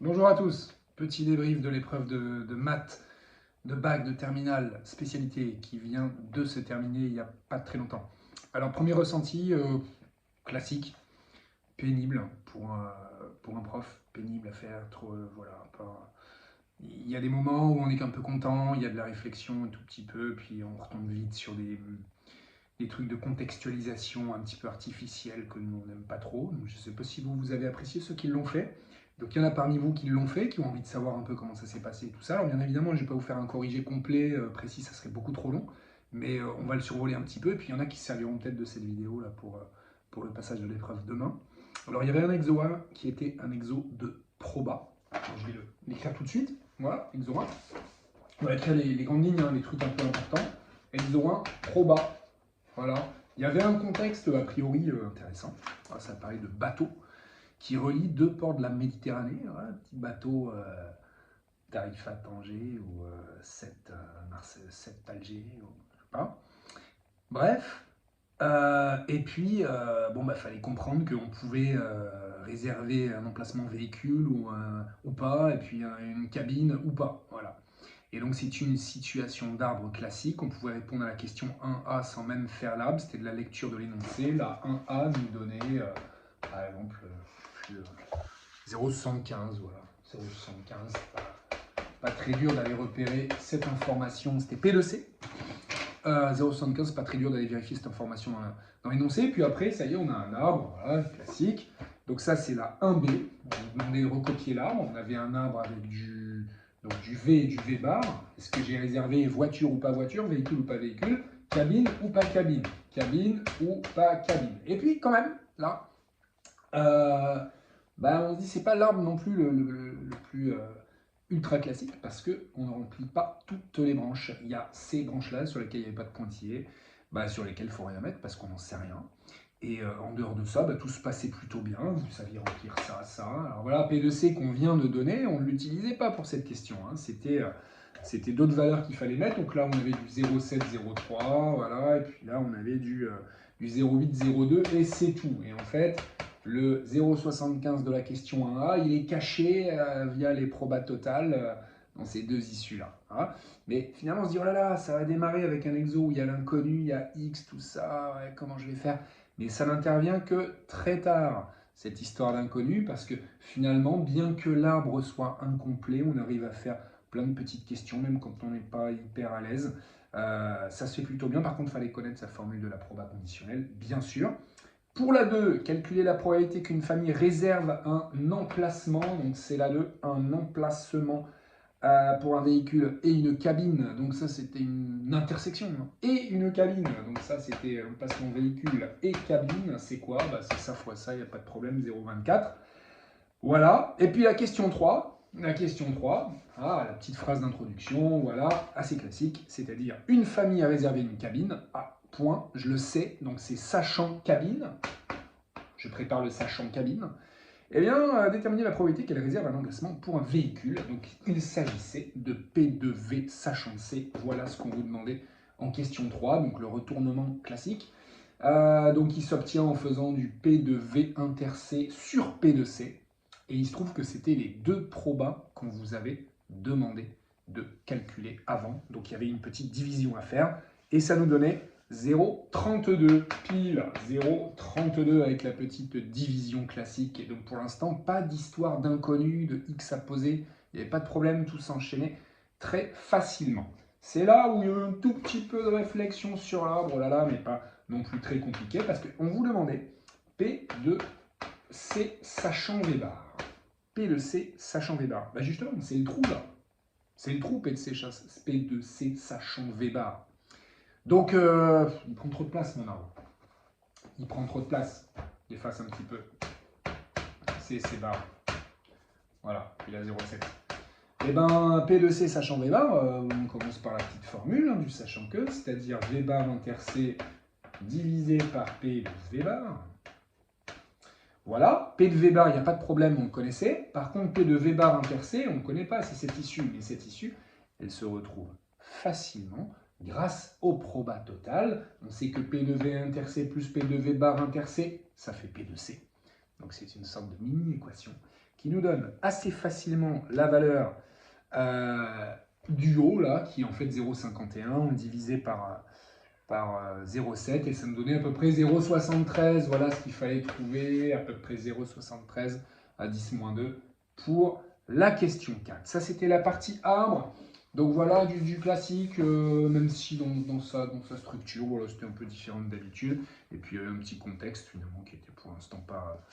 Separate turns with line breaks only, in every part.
Bonjour à tous, petit débrief de l'épreuve de maths, de bac, de terminale, spécialité qui vient de se terminer il n'y a pas très longtemps. Alors premier ressenti, classique, pénible pour un prof, pénible à faire, trop, voilà. Il y a des moments où on est un peu content, il y a de la réflexion un tout petit peu, puis on retombe vite sur des trucs de contextualisation un petit peu artificiels que nous on n'aime pas trop. Donc, je ne sais pas si vous avez apprécié ceux qui l'ont fait. Donc il y en a parmi vous qui l'ont fait, qui ont envie de savoir un peu comment ça s'est passé et tout ça. Alors bien évidemment, je ne vais pas vous faire un corrigé complet, précis, ça serait beaucoup trop long. Mais on va le survoler un petit peu. Et puis il y en a qui se serviront peut-être de cette vidéo là pour le passage de l'épreuve demain. Alors il y avait un exo 1 qui était un exo de proba. Alors, je vais l'écrire tout de suite. Voilà, exo 1. On va écrire les grandes lignes, hein, les trucs un peu importants. Exo 1, proba. Voilà. Il y avait un contexte a priori intéressant. Alors, ça parlait de bateau qui relie deux ports de la Méditerranée. Voilà, petit bateau Tarifa-Tanger ou Alger, ou, je sais pas. Bref. Et puis, bon, bah, fallait comprendre qu'on pouvait réserver un emplacement véhicule ou pas, et puis une cabine ou pas. Voilà. Et donc, c'est une situation d'arbre classique. On pouvait répondre à la question 1A sans même faire l'arbre. C'était de la lecture de l'énoncé. La 1A nous donnait, par exemple, 0,75. Voilà. 0,75. Pas très dur d'aller repérer cette information. C'était P2C. 0,75, c'est pas très dur d'aller vérifier cette information dans l'énoncé. Puis après, ça y est, on a un arbre, voilà, classique. Donc ça, c'est la 1B. On nous demandait de recopier l'arbre. On avait un arbre avec donc du V et du V bar. Est-ce que j'ai réservé voiture ou pas voiture, véhicule ou pas véhicule, cabine ou pas cabine, cabine ou pas cabine. Et puis quand même, là, on se dit c'est pas l'arbre non plus le plus ultra classique parce qu'on ne remplit pas toutes les branches. Il y a ces branches-là sur lesquelles il n'y avait pas de pointillés, sur lesquelles il ne faut rien mettre parce qu'on n'en sait rien. Et en dehors de ça, tout se passait plutôt bien. Vous saviez remplir ça, ça. Alors voilà, P2C qu'on vient de donner, on ne l'utilisait pas pour cette question. Hein. C'était d'autres valeurs qu'il fallait mettre. Donc là, on avait du 0,7, 0,3, voilà. Et puis là, on avait du 0,8, 0,2 et c'est tout. Et en fait, le 0,75 de la question 1A, il est caché via les probas totales dans ces deux issues-là. Hein. Mais finalement, on se dit, oh là là, ça va démarrer avec un exo où il y a l'inconnu, il y a X, tout ça, ouais, comment je vais faire? Mais ça n'intervient que très tard, cette histoire d'inconnu, parce que finalement, bien que l'arbre soit incomplet, on arrive à faire plein de petites questions, même quand on n'est pas hyper à l'aise. Ça se fait plutôt bien. Par contre, il fallait connaître sa formule de la proba conditionnelle, bien sûr. Pour la 2, calculer la probabilité qu'une famille réserve un emplacement. Donc c'est la 2, un emplacement pour un véhicule et une cabine. Donc ça, c'était une intersection. Hein. Et une cabine. Donc ça, c'était emplacement véhicule et cabine. C'est quoi? C'est ça fois ça, il n'y a pas de problème, 0,24. Voilà. Et puis la question 3. La question 3, la petite phrase d'introduction, voilà, assez classique. C'est-à-dire, une famille a réservé une cabine. Point, je le sais. Donc c'est sachant cabine. Je prépare le sachant cabine. Eh bien, déterminer la probabilité qu'elle réserve un emplacement pour un véhicule. Donc, il s'agissait de P de V sachant C. Voilà ce qu'on vous demandait en question 3, donc le retournement classique. Donc, il s'obtient en faisant du P de V inter C sur P de C. Et il se trouve que c'était les deux probas qu'on vous avait demandé de calculer avant. Donc, il y avait une petite division à faire. Et ça nous donnait 0,32 pile, 0,32 avec la petite division classique. Et donc pour l'instant, pas d'histoire d'inconnu, de X à poser, il n'y avait pas de problème, tout s'enchaînait très facilement. C'est là où il y a eu un tout petit peu de réflexion sur l'arbre, là, mais pas non plus très compliqué, parce qu'on vous demandait P de C sachant V bar. P de C sachant V bar. Justement, c'est le trou là. C'est le trou P de C sachant V bar. Donc, il prend trop de place, mon arbre. Il prend trop de place. Il efface un petit peu. C'est barres. Voilà, il a 0,7. Et ben, P de C sachant V bar, on commence par la petite formule du sachant que, c'est-à-dire V bar inter C divisé par P de V bar. Voilà, P de V bar, il n'y a pas de problème, on le connaissait. Par contre, P de V bar inter C, on ne connaît pas, c'est cette issue. Mais cette issue, elle se retrouve facilement grâce au proba total. On sait que P de V inter C plus P de V bar inter C, ça fait P de C. Donc c'est une sorte de mini-équation. qui nous donne assez facilement la valeur du haut, là, qui est en fait 0,51. On le divisait par 0,7 et ça me donnait à peu près 0,73. Voilà ce qu'il fallait trouver, à peu près 0,73 à 10-2 pour la question 4. Ça, c'était la partie arbre. Donc voilà, du classique, même si dans sa structure, voilà, c'était un peu différent d'habitude. Et puis un petit contexte finalement qui était pour l'instant pas...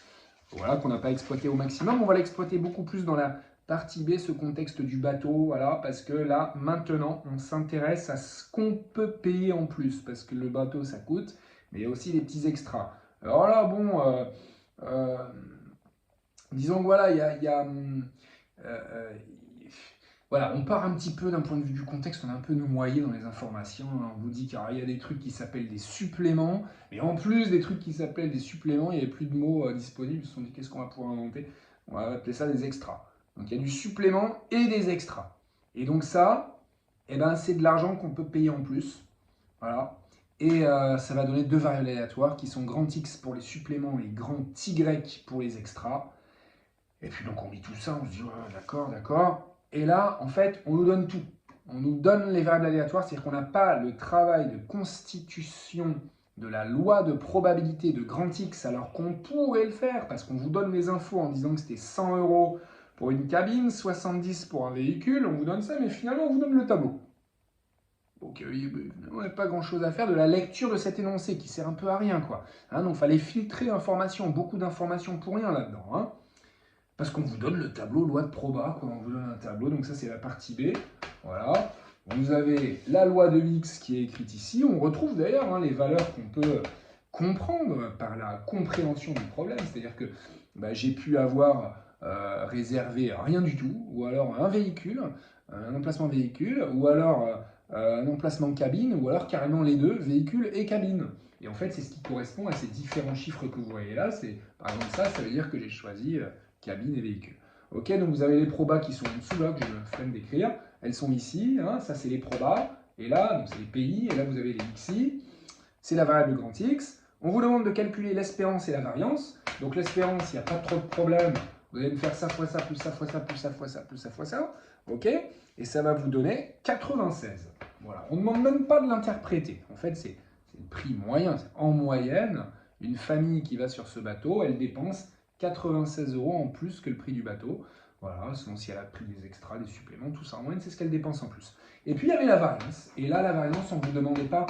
Voilà, qu'on n'a pas exploité au maximum. On va l'exploiter beaucoup plus dans la partie B, ce contexte du bateau, voilà, parce que là, maintenant, on s'intéresse à ce qu'on peut payer en plus, parce que le bateau, ça coûte, mais il y a aussi des petits extras. Alors là, bon, disons que voilà, voilà, on part un petit peu d'un point de vue du contexte, on est un peu noyé dans les informations. On vous dit qu'il y a des trucs qui s'appellent des suppléments, et en plus des trucs qui s'appellent des suppléments, il n'y avait plus de mots disponibles. Ils se sont dit qu'est-ce qu'on va pouvoir inventer? On va appeler ça des extras. Donc il y a du supplément et des extras. Et donc ça, eh ben, c'est de l'argent qu'on peut payer en plus. Voilà. Et ça va donner deux variables aléatoires qui sont grand X pour les suppléments et grand Y pour les extras. Et puis donc on lit tout ça, on se dit ouais, d'accord, d'accord. Et là, en fait, on nous donne tout. On nous donne les variables aléatoires, c'est-à-dire qu'on n'a pas le travail de constitution de la loi de probabilité de grand X, alors qu'on pourrait le faire, parce qu'on vous donne les infos en disant que c'était 100 € pour une cabine, 70 pour un véhicule, on vous donne ça, mais finalement on vous donne le tableau. Donc on n'a pas grand-chose à faire de la lecture de cet énoncé, qui sert un peu à rien, quoi. Hein, donc il fallait filtrer l'information, beaucoup d'informations pour rien là-dedans. Hein. Parce qu'on vous donne le tableau loi de proba, quoi. On vous donne un tableau, donc ça c'est la partie B. Voilà. Vous avez la loi de X qui est écrite ici. On retrouve d'ailleurs les valeurs qu'on peut comprendre par la compréhension du problème. C'est-à-dire que j'ai pu avoir réservé rien du tout, ou alors un véhicule, un emplacement véhicule, ou alors un emplacement cabine, ou alors carrément les deux, véhicule et cabine. Et en fait, c'est ce qui correspond à ces différents chiffres que vous voyez là. Par exemple, ça veut dire que j'ai choisi cabine et véhicule. Ok, donc vous avez les probas qui sont en dessous là, que je me flemme d'écrire. Elles sont ici, hein, ça c'est les probas. Et là, donc c'est les pays, et là vous avez les xi. C'est la variable grand X. On vous demande de calculer l'espérance et la variance. Donc l'espérance, il n'y a pas trop de problème. Vous allez me faire ça fois ça, plus ça fois ça, plus ça fois ça, plus ça fois ça. Ok, et ça va vous donner 96. Voilà, on ne demande même pas de l'interpréter. En fait, c'est le prix moyen. En moyenne, une famille qui va sur ce bateau, elle dépense 96 € en plus que le prix du bateau. Voilà, selon si elle a pris des extras, des suppléments, tout ça. En moyenne, c'est ce qu'elle dépense en plus. Et puis, il y avait la variance. Et là, la variance, on ne vous demandait pas...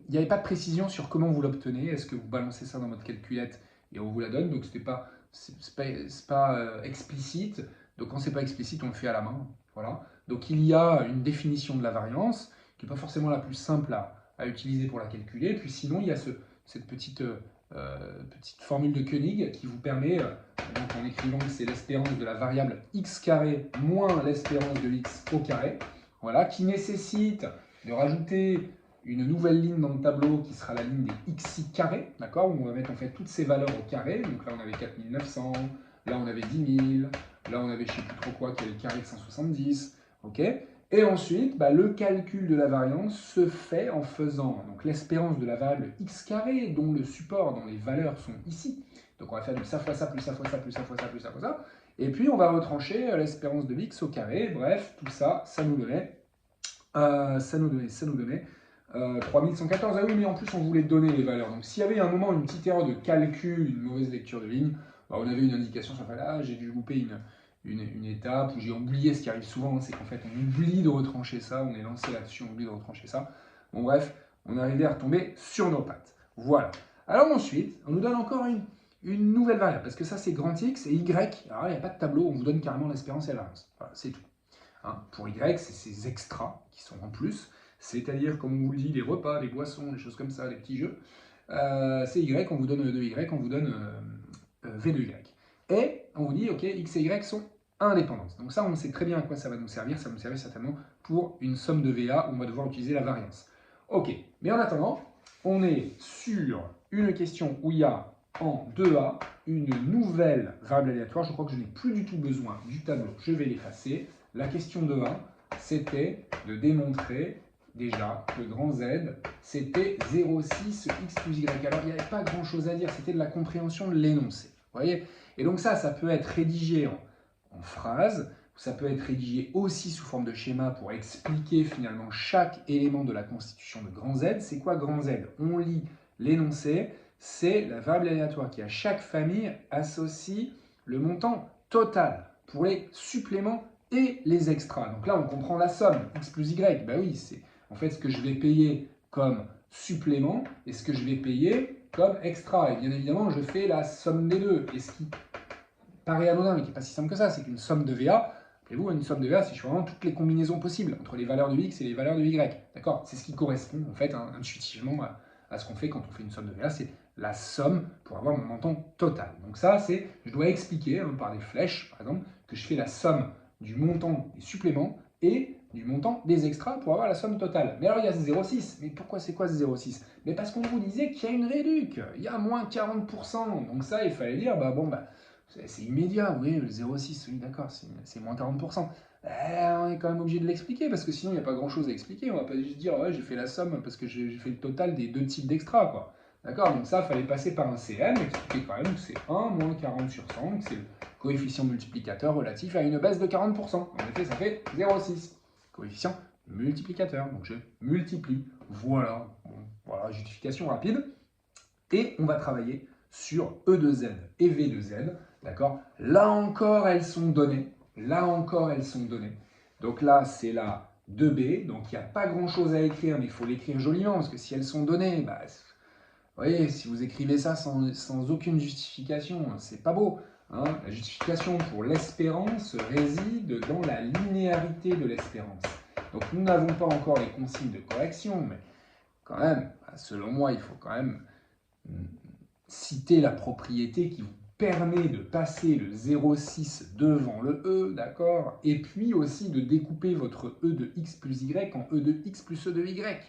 Il n'y avait pas de précision sur comment vous l'obtenez. Est-ce que vous balancez ça dans votre calculette et on vous la donne? Donc, c'est pas explicite. Donc, quand c'est pas explicite, on le fait à la main. Voilà. Donc, il y a une définition de la variance qui n'est pas forcément la plus simple à utiliser pour la calculer. Puis sinon, il y a cette petite formule de Koenig qui vous permet, donc en écrivant que c'est l'espérance de la variable x carré moins l'espérance de x au carré, voilà, qui nécessite de rajouter une nouvelle ligne dans le tableau qui sera la ligne des xi carrés, d'accord, où on va mettre en fait toutes ces valeurs au carré. Donc là on avait 4900, là on avait 10 000, là on avait je ne sais plus trop quoi qui est le carré de 170, ok. Et ensuite, le calcul de la variance se fait en faisant l'espérance de la variable x carré, dont le support, dont les valeurs sont ici. Donc on va faire du ça fois ça, plus ça fois ça, plus ça fois ça, plus ça fois ça. Et puis on va retrancher l'espérance de x au carré. Bref, tout ça, ça nous donnait 3114. Ah oui, mais en plus on voulait donner les valeurs. Donc s'il y avait un moment une petite erreur de calcul, une mauvaise lecture de ligne, on avait une indication sur là, j'ai dû louper une étape où j'ai oublié, ce qui arrive souvent, c'est qu'en fait on oublie de retrancher ça, on est lancé là-dessus, on oublie de retrancher ça. Bon bref, on est arrivé à retomber sur nos pattes. Voilà. Alors ensuite, on nous donne encore une nouvelle variable, parce que ça c'est grand X et Y. Alors il n'y a pas de tableau, on vous donne carrément l'espérance et la variance. Voilà, c'est tout. Hein, pour Y, c'est ces extras qui sont en plus, c'est-à-dire, comme on vous le dit, les repas, les boissons, les choses comme ça, les petits jeux. C'est Y, on vous donne E de Y, on vous donne V de Y. Et on vous dit, ok, X et Y sont indépendantes. Donc ça, on sait très bien à quoi ça va nous servir. Ça va nous servir certainement pour une somme de VA où on va devoir utiliser la variance. Ok, mais en attendant, on est sur une question où il y a en 2A une nouvelle variable aléatoire. Je crois que je n'ai plus du tout besoin du tableau. Je vais l'effacer. La question de 1, c'était de démontrer déjà que le grand Z, c'était 0,6 x plus y. Alors, il n'y avait pas grand-chose à dire. C'était de la compréhension de l'énoncé. voyez? Et donc ça peut être rédigé en phrases, ça peut être rédigé aussi sous forme de schéma pour expliquer finalement chaque élément de la constitution de grand Z. C'est quoi grand Z? On lit l'énoncé, c'est la variable aléatoire qui à chaque famille associe le montant total pour les suppléments et les extras. Donc là, on comprend la somme, x plus y. Ben oui, c'est en fait ce que je vais payer comme supplément et ce que je vais payer comme extra. Et bien évidemment, je fais la somme des deux. Et ce qui paraît anodin, mais qui n'est pas si simple que ça, c'est qu'une somme de VA, rappelez-vous, une somme de VA, c'est vraiment toutes les combinaisons possibles entre les valeurs de X et les valeurs de Y. D'accord? C'est ce qui correspond, en fait, intuitivement à ce qu'on fait quand on fait une somme de VA, c'est la somme pour avoir mon montant total. Donc ça, c'est, je dois expliquer par des flèches, par exemple, que je fais la somme du montant des suppléments et du montant des extras pour avoir la somme totale. Mais alors il y a ce 0,6. Mais pourquoi c'est quoi ce 0,6? Mais parce qu'on vous disait qu'il y a une réduc. Il y a moins 40%. Donc ça, il fallait dire, c'est immédiat, oui, le 0,6, oui, d'accord, c'est moins 40%. On est quand même obligé de l'expliquer, parce que sinon, il n'y a pas grand-chose à expliquer. On va pas juste dire, ouais, j'ai fait la somme parce que j'ai fait le total des deux types d'extra, quoi. D'accord? Donc ça, il fallait passer par un CM, expliquer quand même que c'est 1 moins 40 sur 100, que c'est le coefficient multiplicateur relatif à une baisse de 40%. En effet, ça fait 0,6. Coefficient multiplicateur, donc je multiplie. Voilà, bon, voilà, justification rapide. Et on va travailler sur E de Z et V de Z. D'accord? Là encore, elles sont données. Là encore, elles sont données. Donc là, c'est la 2B. Donc il n'y a pas grand-chose à écrire, mais il faut l'écrire joliment, parce que si elles sont données, vous voyez, si vous écrivez ça sans aucune justification, c'est pas beau. Hein. La justification pour l'espérance réside dans la linéarité de l'espérance. Donc nous n'avons pas encore les consignes de correction, mais quand même, selon moi, il faut quand même citer la propriété qui vous permet de passer le 0,6 devant le E, d'accord? Et puis aussi de découper votre E de x plus y en E de x plus E de y.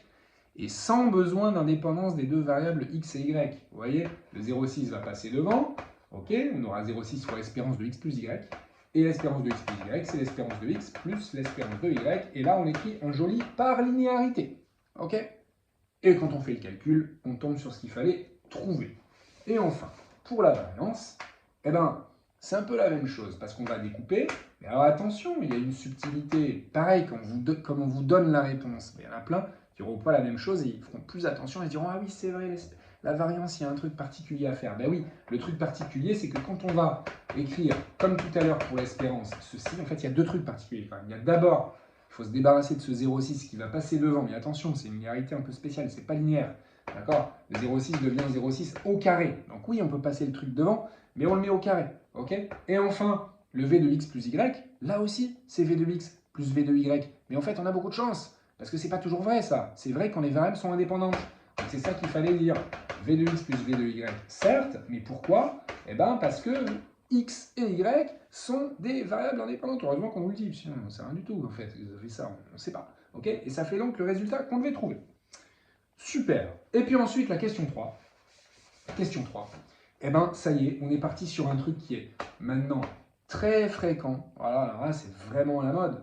Et sans besoin d'indépendance des deux variables x et y. Vous voyez, le 0,6 va passer devant, ok? On aura 0,6 fois l'espérance de x plus y. Et l'espérance de x plus y, c'est l'espérance de x plus l'espérance de y. Et là, on écrit un joli par linéarité. Ok? Et quand on fait le calcul, on tombe sur ce qu'il fallait trouver. Et enfin, pour la variance, c'est un peu la même chose, parce qu'on va découper. Mais alors attention, il y a une subtilité. Pareil, comme on vous donne la réponse, mais il y en a plein qui n'auront pas la même chose et ils feront plus attention et diront « Ah oui, c'est vrai, la variance, il y a un truc particulier à faire. » Ben oui, le truc particulier, c'est que quand on va écrire, comme tout à l'heure pour l'espérance, ceci, en fait, il y a deux trucs particuliers. Enfin, il y a d'abord, il faut se débarrasser de ce 0,6 qui va passer devant. Mais attention, c'est une linéarité un peu spéciale, c'est pas linéaire. D'accord? Le 0,6 devient 0,6 au carré. Donc oui, on peut passer le truc devant, mais on le met au carré. Ok? Et enfin, le v de x plus y, là aussi, c'est v de x plus v de y. Mais en fait, on a beaucoup de chance, parce que c'est pas toujours vrai, ça. C'est vrai quand les variables sont indépendantes. Donc c'est ça qu'il fallait dire. v de x plus v de y, certes, mais pourquoi? Eh bien, parce que x et y sont des variables indépendantes. Heureusement qu'on vous le dit, sinon on ne sait rien du tout, en fait. Vous avez fait ça, on ne sait pas. Ok? Et ça fait donc le résultat qu'on devait trouver. Super. Et puis ensuite, la question 3. Question 3. Eh bien, ça y est, on est parti sur un truc qui est maintenant très fréquent. Voilà, alors là, c'est vraiment la mode.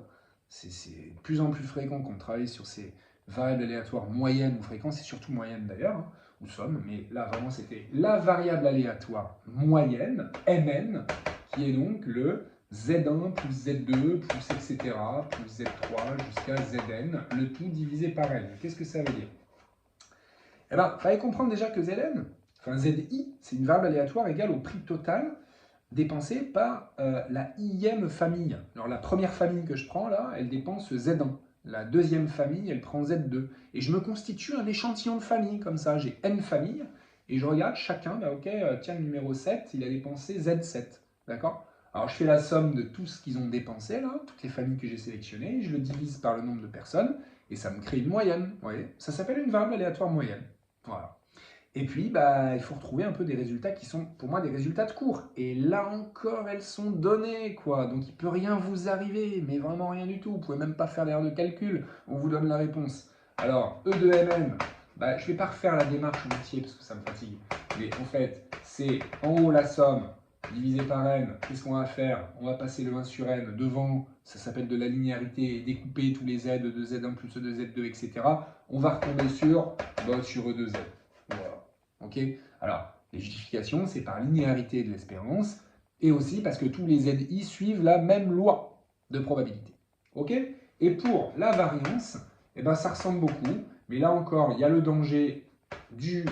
C'est de plus en plus fréquent qu'on travaille sur ces variables aléatoires moyennes ou fréquentes. C'est surtout moyenne d'ailleurs, hein, ou somme. Mais là, vraiment, c'était la variable aléatoire moyenne, Mn, qui est donc le Z1 plus Z2 plus etc. plus Z3 jusqu'à Zn, le tout divisé par N. Qu'est-ce que ça veut dire? Eh bien, il fallait comprendre déjà que Zn, enfin Zi, c'est une variable aléatoire égale au prix total dépensé par la ième famille. Alors la première famille que je prends là, elle dépense Z1. La deuxième famille, elle prend Z2. Et je me constitue un échantillon de familles, comme ça. J'ai N familles, et je regarde chacun, tiens, le numéro 7, il a dépensé Z7. D'accord? Alors je fais la somme de tout ce qu'ils ont dépensé, là, toutes les familles que j'ai sélectionnées, je le divise par le nombre de personnes, et ça me crée une moyenne. Vous voyez? Ça s'appelle une variable aléatoire moyenne. Voilà. Et puis, il faut retrouver un peu des résultats qui sont, pour moi, des résultats de cours. Et là encore, elles sont données, quoi. Donc, il ne peut rien vous arriver, mais vraiment rien du tout. Vous ne pouvez même pas faire l'erreur de calcul. On vous donne la réponse. Alors, E de Mn, je ne vais pas refaire la démarche en entier parce que ça me fatigue. Mais en fait, c'est en haut la somme divisé par N. Qu'est-ce qu'on va faire? On va passer le 1 sur N devant, ça s'appelle de la linéarité, et découper tous les Z de Z1 plus E de Z2, etc. On va retomber sur E de Z. Voilà. Ok? Alors, Les justifications, c'est par linéarité de l'espérance, et aussi parce que tous les ZI suivent la même loi de probabilité. Ok? Et pour la variance, eh ben, ça ressemble beaucoup, mais là encore, il y a le danger du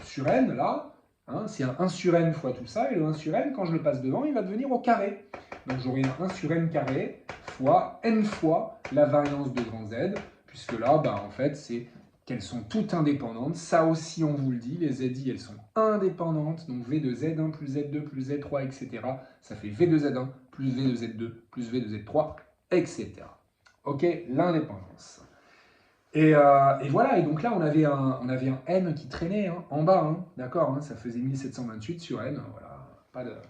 sur n, là, hein, c'est un 1 sur n fois tout ça, et le 1 sur n, quand je le passe devant, il va devenir au carré. Donc j'aurai un 1 sur n carré fois n fois la variance de grand Z, puisque là, bah, en fait, c'est qu'elles sont toutes indépendantes. Ça aussi, on vous le dit, les ZI, elles sont indépendantes. Donc V de Z1 plus Z2 plus Z3, etc. Ça fait V de Z1 plus V de Z2 plus V de Z3, etc. Ok, l'indépendance. Et voilà, et donc là, on avait un n qui traînait hein, en bas, hein, d'accord, hein, ça faisait 1728 sur n, voilà,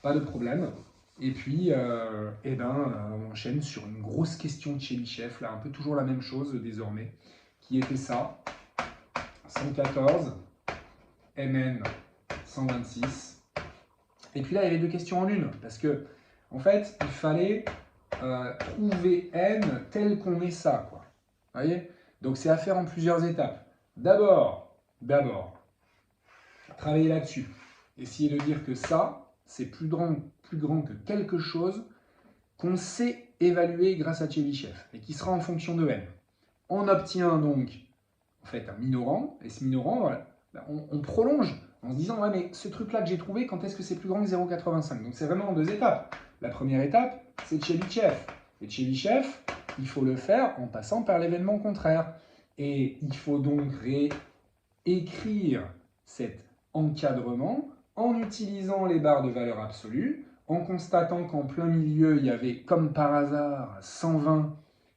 pas de problème. Et puis, on enchaîne sur une grosse question de Chebyshev, là, un peu toujours la même chose désormais, qui était ça, 114, Mn, 126. Et puis là, il y avait deux questions en une, parce que, en fait, il fallait trouver n tel qu'on met ça, quoi. Vous voyez? Donc c'est à faire en plusieurs étapes. D'abord, travailler là-dessus. Essayer de dire que ça, c'est plus grand que quelque chose qu'on sait évaluer grâce à Chebyshev et qui sera en fonction de n. On obtient donc en fait un minorant, et ce minorant, voilà, on prolonge en se disant ouais, mais ce truc-là que j'ai trouvé, quand est-ce que c'est plus grand que 0,85? Donc c'est vraiment en deux étapes. La première étape, c'est Chebyshev. Et Chebyshev, il faut le faire en passant par l'événement contraire. Et il faut donc réécrire cet encadrement en utilisant les barres de valeur absolue, en constatant qu'en plein milieu, il y avait, comme par hasard, 120,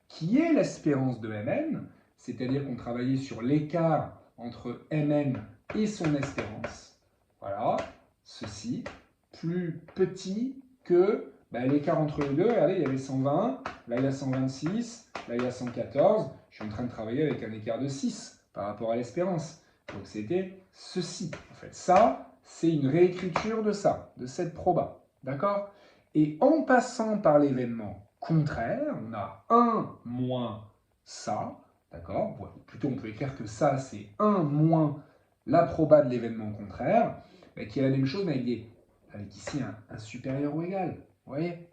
qui est l'espérance de Mn, c'est-à-dire qu'on travaillait sur l'écart entre Mn et son espérance. Voilà, ceci, plus petit que l'écart entre les deux. Regardez, il y avait 120, là il y a 126, là il y a 114. Je suis en train de travailler avec un écart de 6 par rapport à l'espérance. Donc c'était ceci, en fait. Ça, c'est une réécriture de ça, de cette proba. D'accord? Et en passant par l'événement contraire, on a 1 moins ça. D'accord? Plutôt, on peut écrire que ça, c'est 1 moins la proba de l'événement contraire, qui est la même chose, mais avec ici un supérieur ou égal. Vous voyez?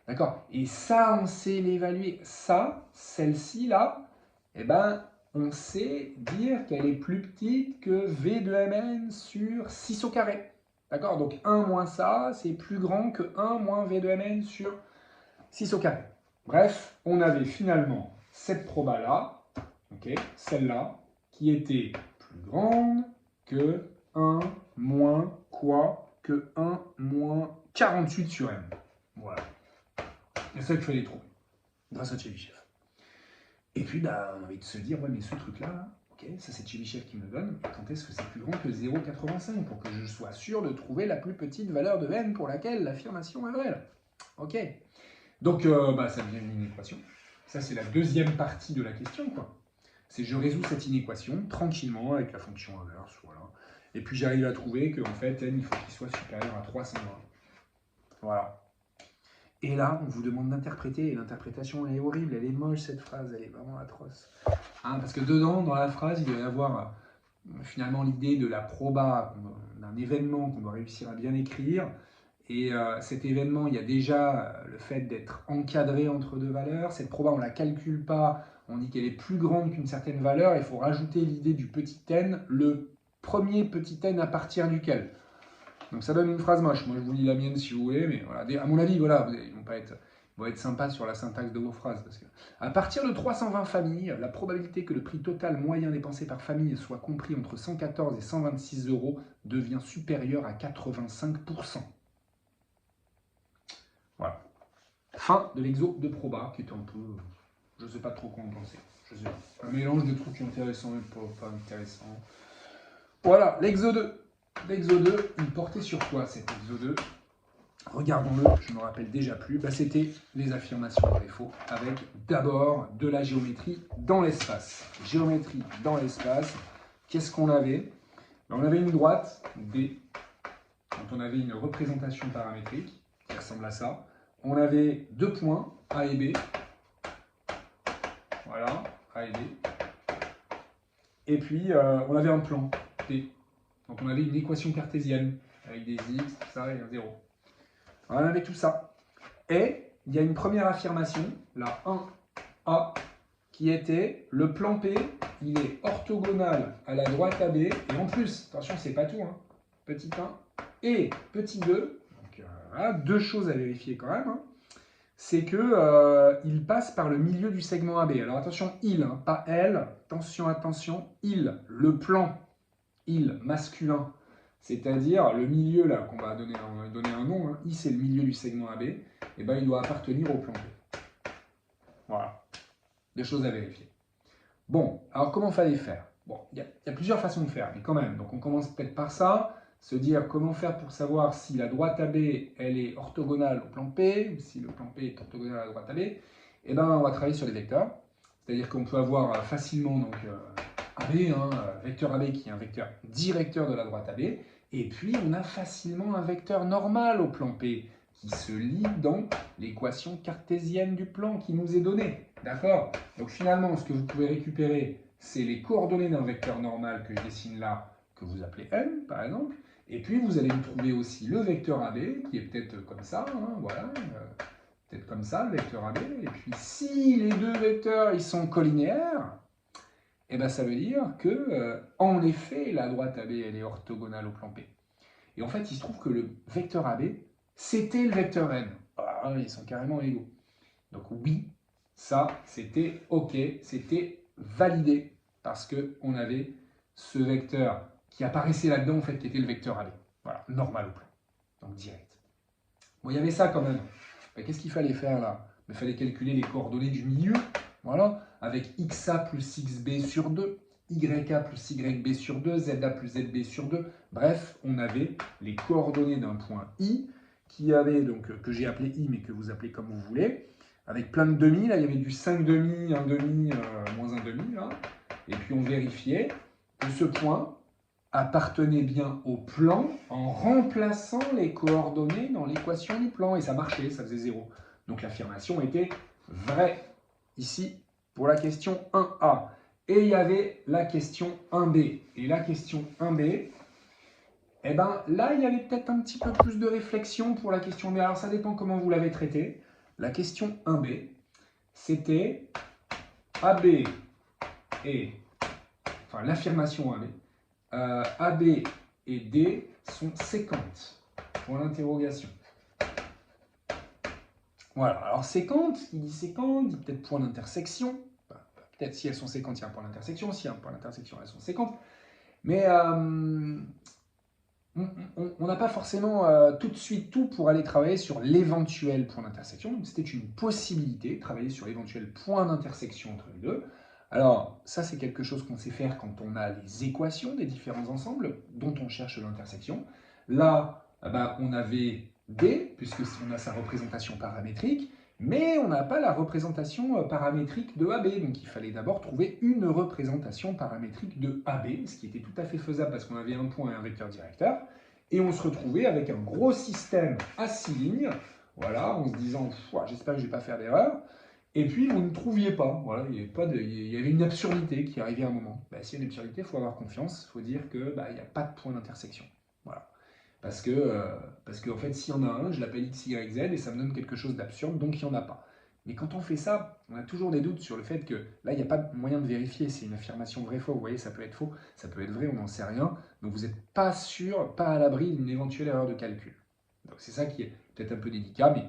D'accord? Et ça, on sait l'évaluer. Ça, celle-ci, là, eh ben, on sait dire qu'elle est plus petite que V de Mn sur 6 au carré. D'accord? Donc 1 moins ça, c'est plus grand que 1 moins V de Mn sur 6 au carré. Bref, on avait finalement cette proba-là, okay, celle-là, qui était plus grande que 1 moins quoi? Que 1 moins 48 sur M. Voilà. C'est ça qu'il fallait trouver, grâce à Chebyshev. Et puis, on a envie de se dire, ouais, mais ce truc-là, ok, ça c'est Chebyshev qui me le donne, quand est-ce que c'est plus grand que 0,85 pour que je sois sûr de trouver la plus petite valeur de n pour laquelle l'affirmation est vraie. Ok. Donc, ça devient une inéquation. Ça, c'est la deuxième partie de la question, quoi. C'est je résous cette inéquation tranquillement avec la fonction inverse, voilà. Et puis j'arrive à trouver qu'en fait, n, il faut qu'il soit supérieur à 320. Voilà. Et là, on vous demande d'interpréter, et l'interprétation, elle est horrible, elle est moche, cette phrase, elle est vraiment atroce. Hein, parce que dedans, dans la phrase, il doit y avoir finalement l'idée de la proba, d'un événement qu'on doit réussir à bien écrire. Et cet événement, il y a déjà le fait d'être encadré entre deux valeurs. Cette proba, on ne la calcule pas, on dit qu'elle est plus grande qu'une certaine valeur. Il faut rajouter l'idée du petit n, le premier petit n à partir duquel. Donc ça donne une phrase moche. Moi, je vous lis la mienne si vous voulez, mais voilà. À mon avis, voilà, ils vont être sympas sur la syntaxe de vos phrases. Parce que à partir de 320 familles, la probabilité que le prix total moyen dépensé par famille soit compris entre 114 et 126 euros devient supérieur à 85%. Voilà. Fin de l'exo de proba, qui est un peu... Je ne sais pas trop quoi en penser. Je sais pas. Un mélange de trucs intéressants et pas intéressants. Voilà, l'exo 2. L'exo 2, il portait sur quoi cet exo 2? Regardons-le, je ne me rappelle déjà plus. C'était les affirmations vraies et faux, avec d'abord de la géométrie dans l'espace. Géométrie dans l'espace, qu'est-ce qu'on avait? On avait une droite D, dont on avait une représentation paramétrique, qui ressemble à ça. On avait deux points, A et B. Voilà, A et B. Et puis, on avait un plan, P. Donc on avait une équation cartésienne avec des x, tout ça, et un 0. On avait tout ça. Et il y a une première affirmation, la 1A, qui était le plan P, il est orthogonal à la droite AB. Et en plus, attention, c'est pas tout, hein, petit 1 et petit 2. Donc voilà, deux choses à vérifier quand même. Hein. C'est que il passe par le milieu du segment AB. Alors attention, il, hein, pas elle. Attention, attention, il, le plan, il, masculin. C'est-à-dire le milieu là, qu'on va donner un nom, hein, I c'est le milieu du segment AB, et ben il doit appartenir au plan P. Voilà. Des choses à vérifier. Bon, alors comment fallait faire? Bon, il y a plusieurs façons de faire, mais quand même. Donc on commence peut-être par ça, se dire comment faire pour savoir si la droite AB, elle est orthogonale au plan P, ou si le plan P est orthogonal à la droite AB. Eh bien, on va travailler sur les vecteurs. C'est-à-dire qu'on peut avoir facilement donc, AB, hein, vecteur AB qui est un vecteur directeur de la droite AB, et puis on a facilement un vecteur normal au plan P, qui se lie dans l'équation cartésienne du plan qui nous est donnée. D'accord? Donc finalement, ce que vous pouvez récupérer, c'est les coordonnées d'un vecteur normal que je dessine là, que vous appelez M, par exemple. Et puis vous allez me trouver aussi le vecteur AB, qui est peut-être comme ça, hein, voilà, peut-être comme ça, le vecteur AB. Et puis si les deux vecteurs ils sont collinéaires, eh ben, ça veut dire que, en effet, la droite AB elle est orthogonale au plan P. Et en fait, il se trouve que le vecteur AB, c'était le vecteur M. Ah, ils sont carrément égaux. Donc oui, ça, c'était OK, c'était validé, parce qu'on avait ce vecteur qui apparaissait là-dedans, en fait, qui était le vecteur AB. Voilà, normal au plan, donc direct. Bon, il y avait ça quand même. Qu'est-ce qu'il fallait faire là? Il fallait calculer les coordonnées du milieu, voilà, avec xa plus xb sur 2, YA plus YB sur 2, ZA plus ZB sur 2. Bref, on avait les coordonnées d'un point I, qui avait, donc, que j'ai appelé I, mais que vous appelez comme vous voulez, avec plein de demi. Là, il y avait du 5 demi, 1 demi, moins 1 demi. Là. Et puis, on vérifiait que ce point appartenait bien au plan en remplaçant les coordonnées dans l'équation du plan. Et ça marchait, ça faisait 0. Donc, l'affirmation était vraie. Ici, pour la question 1A. Et il y avait la question 1B. Et la question 1B, eh ben, là, il y avait peut-être un petit peu plus de réflexion pour la question B. Alors, ça dépend comment vous l'avez traitée. La question 1B, c'était AB et... Enfin, l'affirmation AB. AB et D sont séquentes. Point d'interrogation. Voilà. Alors, séquente, qui dit séquente, dit peut-être point d'intersection. Peut-être si elles sont séquentes, il y a un point d'intersection. Si il y a un point d'intersection, elles sont séquentes. Mais on n'a pas forcément tout de suite tout pour aller travailler sur l'éventuel point d'intersection. Donc c'était une possibilité, travailler sur l'éventuel point d'intersection entre les deux. Alors ça c'est quelque chose qu'on sait faire quand on a les équations des différents ensembles dont on cherche l'intersection. Là, on avait D, puisque on a sa représentation paramétrique, mais on n'a pas la représentation paramétrique de AB. Donc il fallait d'abord trouver une représentation paramétrique de AB, ce qui était tout à fait faisable parce qu'on avait un point et un vecteur directeur. Et on se retrouvait avec un gros système à 6 lignes, voilà, en se disant « j'espère que je ne vais pas faire d'erreur ». Et puis vous ne trouviez pas, voilà, il y avait une absurdité qui arrivait à un moment. S'il y a une absurdité, il faut avoir confiance, il faut dire qu'il n'y a pas de point d'intersection. Voilà. Parce que en fait, s'il y en a un, je l'appelle x, y, z, et ça me donne quelque chose d'absurde, donc il n'y en a pas. Mais quand on fait ça, on a toujours des doutes sur le fait que là, il n'y a pas de moyen de vérifier. C'est une affirmation vrai-faux. Vous voyez, ça peut être faux, ça peut être vrai, on n'en sait rien. Donc vous n'êtes pas sûr, pas à l'abri d'une éventuelle erreur de calcul. Donc c'est ça qui est peut-être un peu délicat, mais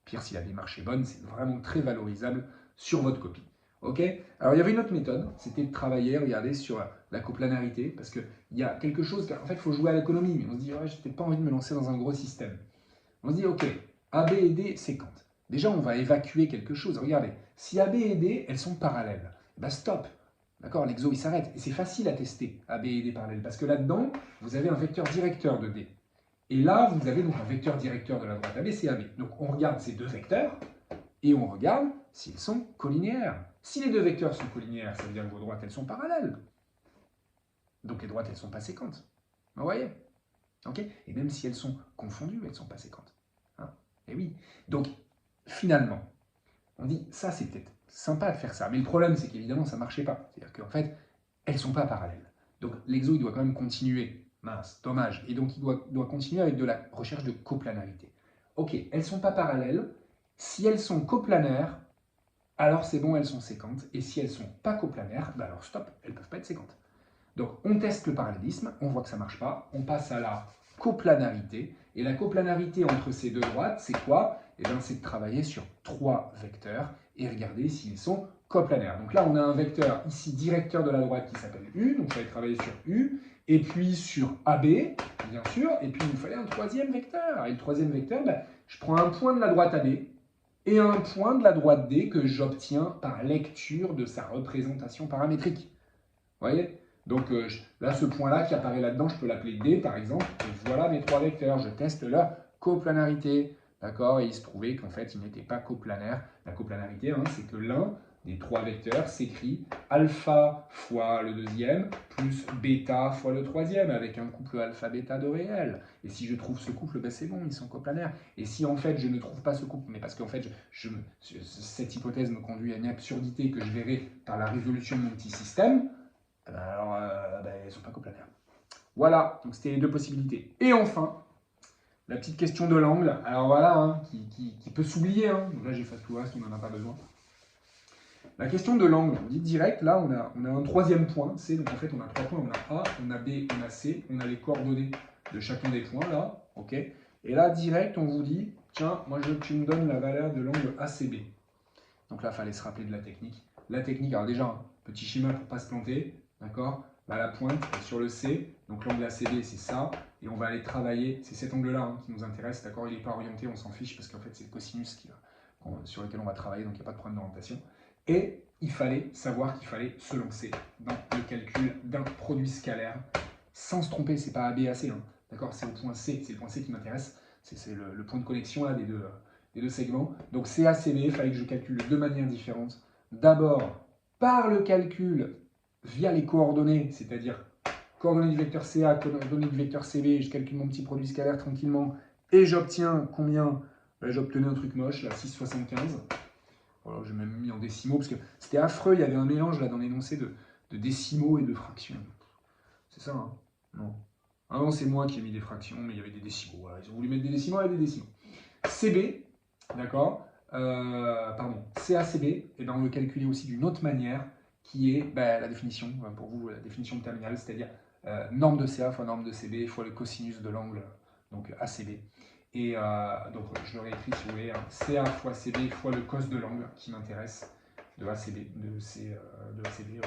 pire, si la démarche est bonne, c'est vraiment très valorisable sur votre copie. Ok? Alors il y avait une autre méthode, c'était de travailler, regardez, sur la coplanarité, parce qu'il y a quelque chose, en fait, il faut jouer à l'économie, mais on se dit, ouais, je n'ai pas envie de me lancer dans un gros système. On se dit, ok, AB et D séquentes. Déjà, on va évacuer quelque chose. Regardez, si AB et D, elles sont parallèles, stop. D'accord, l'exo, il s'arrête. Et c'est facile à tester, AB et D parallèles, parce que là-dedans, vous avez un vecteur directeur de D. Et là, vous avez donc un vecteur directeur de la droite AB, c'est AB. Donc, on regarde ces deux vecteurs, et on regarde s'ils sont collinéaires. Si les deux vecteurs sont collinéaires, ça veut dire que vos droites, elles sont parallèles. Donc, les droites, elles ne sont pas séquentes. Vous voyez? Okay, et même si elles sont confondues, elles ne sont pas séquentes. Hein, et oui. Donc, finalement, on dit, ça, c'est peut-être sympa de faire ça. Mais le problème, c'est qu'évidemment, ça ne marchait pas. C'est-à-dire qu'en fait, elles ne sont pas parallèles. Donc, l'exo, il doit quand même continuer Mince, dommage. Et donc, il doit continuer avec de la recherche de coplanarité. Ok, elles ne sont pas parallèles. Si elles sont coplanaires, alors c'est bon, elles sont séquentes. Et si elles ne sont pas coplanaires, bah alors stop, elles ne peuvent pas être séquentes. Donc, on teste le parallélisme, on voit que ça ne marche pas. On passe à la coplanarité. Et la coplanarité entre ces deux droites, c'est quoi? Eh bien, c'est de travailler sur 3 vecteurs et regarder s'ils sont coplanaires. Donc là, on a un vecteur ici directeur de la droite qui s'appelle U. Donc, ça va travailler sur U. Et puis sur AB, bien sûr. Et puis, il nous fallait un troisième vecteur. Et le troisième vecteur, ben, je prends un point de la droite AB et un point de la droite D que j'obtiens par lecture de sa représentation paramétrique. Vous voyez? Donc là, ce point-là qui apparaît là-dedans, je peux l'appeler D par exemple. Et voilà mes 3 vecteurs. Je teste leur coplanarité. D'accord? Et il se trouvait qu'en fait, ils n'étaient pas coplanaires. La coplanarité, hein, c'est que l'un des 3 vecteurs s'écrit alpha fois le deuxième plus bêta fois le troisième avec un couple alpha-bêta de réel. Et si je trouve ce couple, ben c'est bon, ils sont coplanaires. Et si en fait je ne trouve pas ce couple, mais parce qu'en fait cette hypothèse me conduit à une absurdité que je verrai par la résolution de mon petit système, alors elles ne sont pas coplanaires. Voilà, donc c'était les 2 possibilités. Et enfin, la petite question de l'angle. Alors voilà, hein, qui peut s'oublier. Hein. Donc là, j'efface tout le reste, on n'en a pas besoin. La question de l'angle, on dit direct, là, on a un troisième point, C. Donc en fait, on a 3 points, on a A, on a B, on a C. On a les coordonnées de chacun des points, là. Ok. Et là, direct, on vous dit, tiens, moi, tu me donnes la valeur de l'angle ACB. Donc là, il fallait se rappeler de la technique. La technique, alors déjà, un petit schéma pour ne pas se planter, d'accord? Bah, la pointe est sur le C, donc l'angle ACB, c'est ça. Et on va aller travailler, c'est cet angle-là hein, qui nous intéresse, d'accord? Il n'est pas orienté, on s'en fiche, parce qu'en fait, c'est le cosinus sur lequel on va travailler, donc il n'y a pas de problème d'orientation. Et il fallait savoir qu'il fallait se lancer dans le calcul d'un produit scalaire, sans se tromper, c'est pas ABAC, hein, d'accord? C'est au point C, c'est le point C qui m'intéresse, c'est le point de connexion là, des deux segments. Donc CACB, il fallait que je calcule de manière différente. D'abord, par le calcul via les coordonnées, c'est-à-dire coordonnées du vecteur CA, coordonnées du vecteur CB, je calcule mon petit produit scalaire tranquillement, et j'obtiens combien? Ben, j'obtenais un truc moche, là, 6,75. Voilà, j'ai même mis en décimaux, parce que c'était affreux, il y avait un mélange là dans l'énoncé de décimaux et de fractions. C'est ça, hein? Non. Ah non, c'est moi qui ai mis des fractions, mais il y avait des décimaux. Voilà, ils ont voulu mettre des décimaux et des décimaux. CB, d'accord, pardon, CACB, et ben on le calculer aussi d'une autre manière, qui est la définition, pour vous, la définition terminale, c'est-à-dire norme de CA fois norme de CB fois le cosinus de l'angle, donc ACB. Et donc je l'aurais écrit, si vous voulez, hein, CA fois CB fois le cos de l'angle qui m'intéresse, de ACB, de ACB,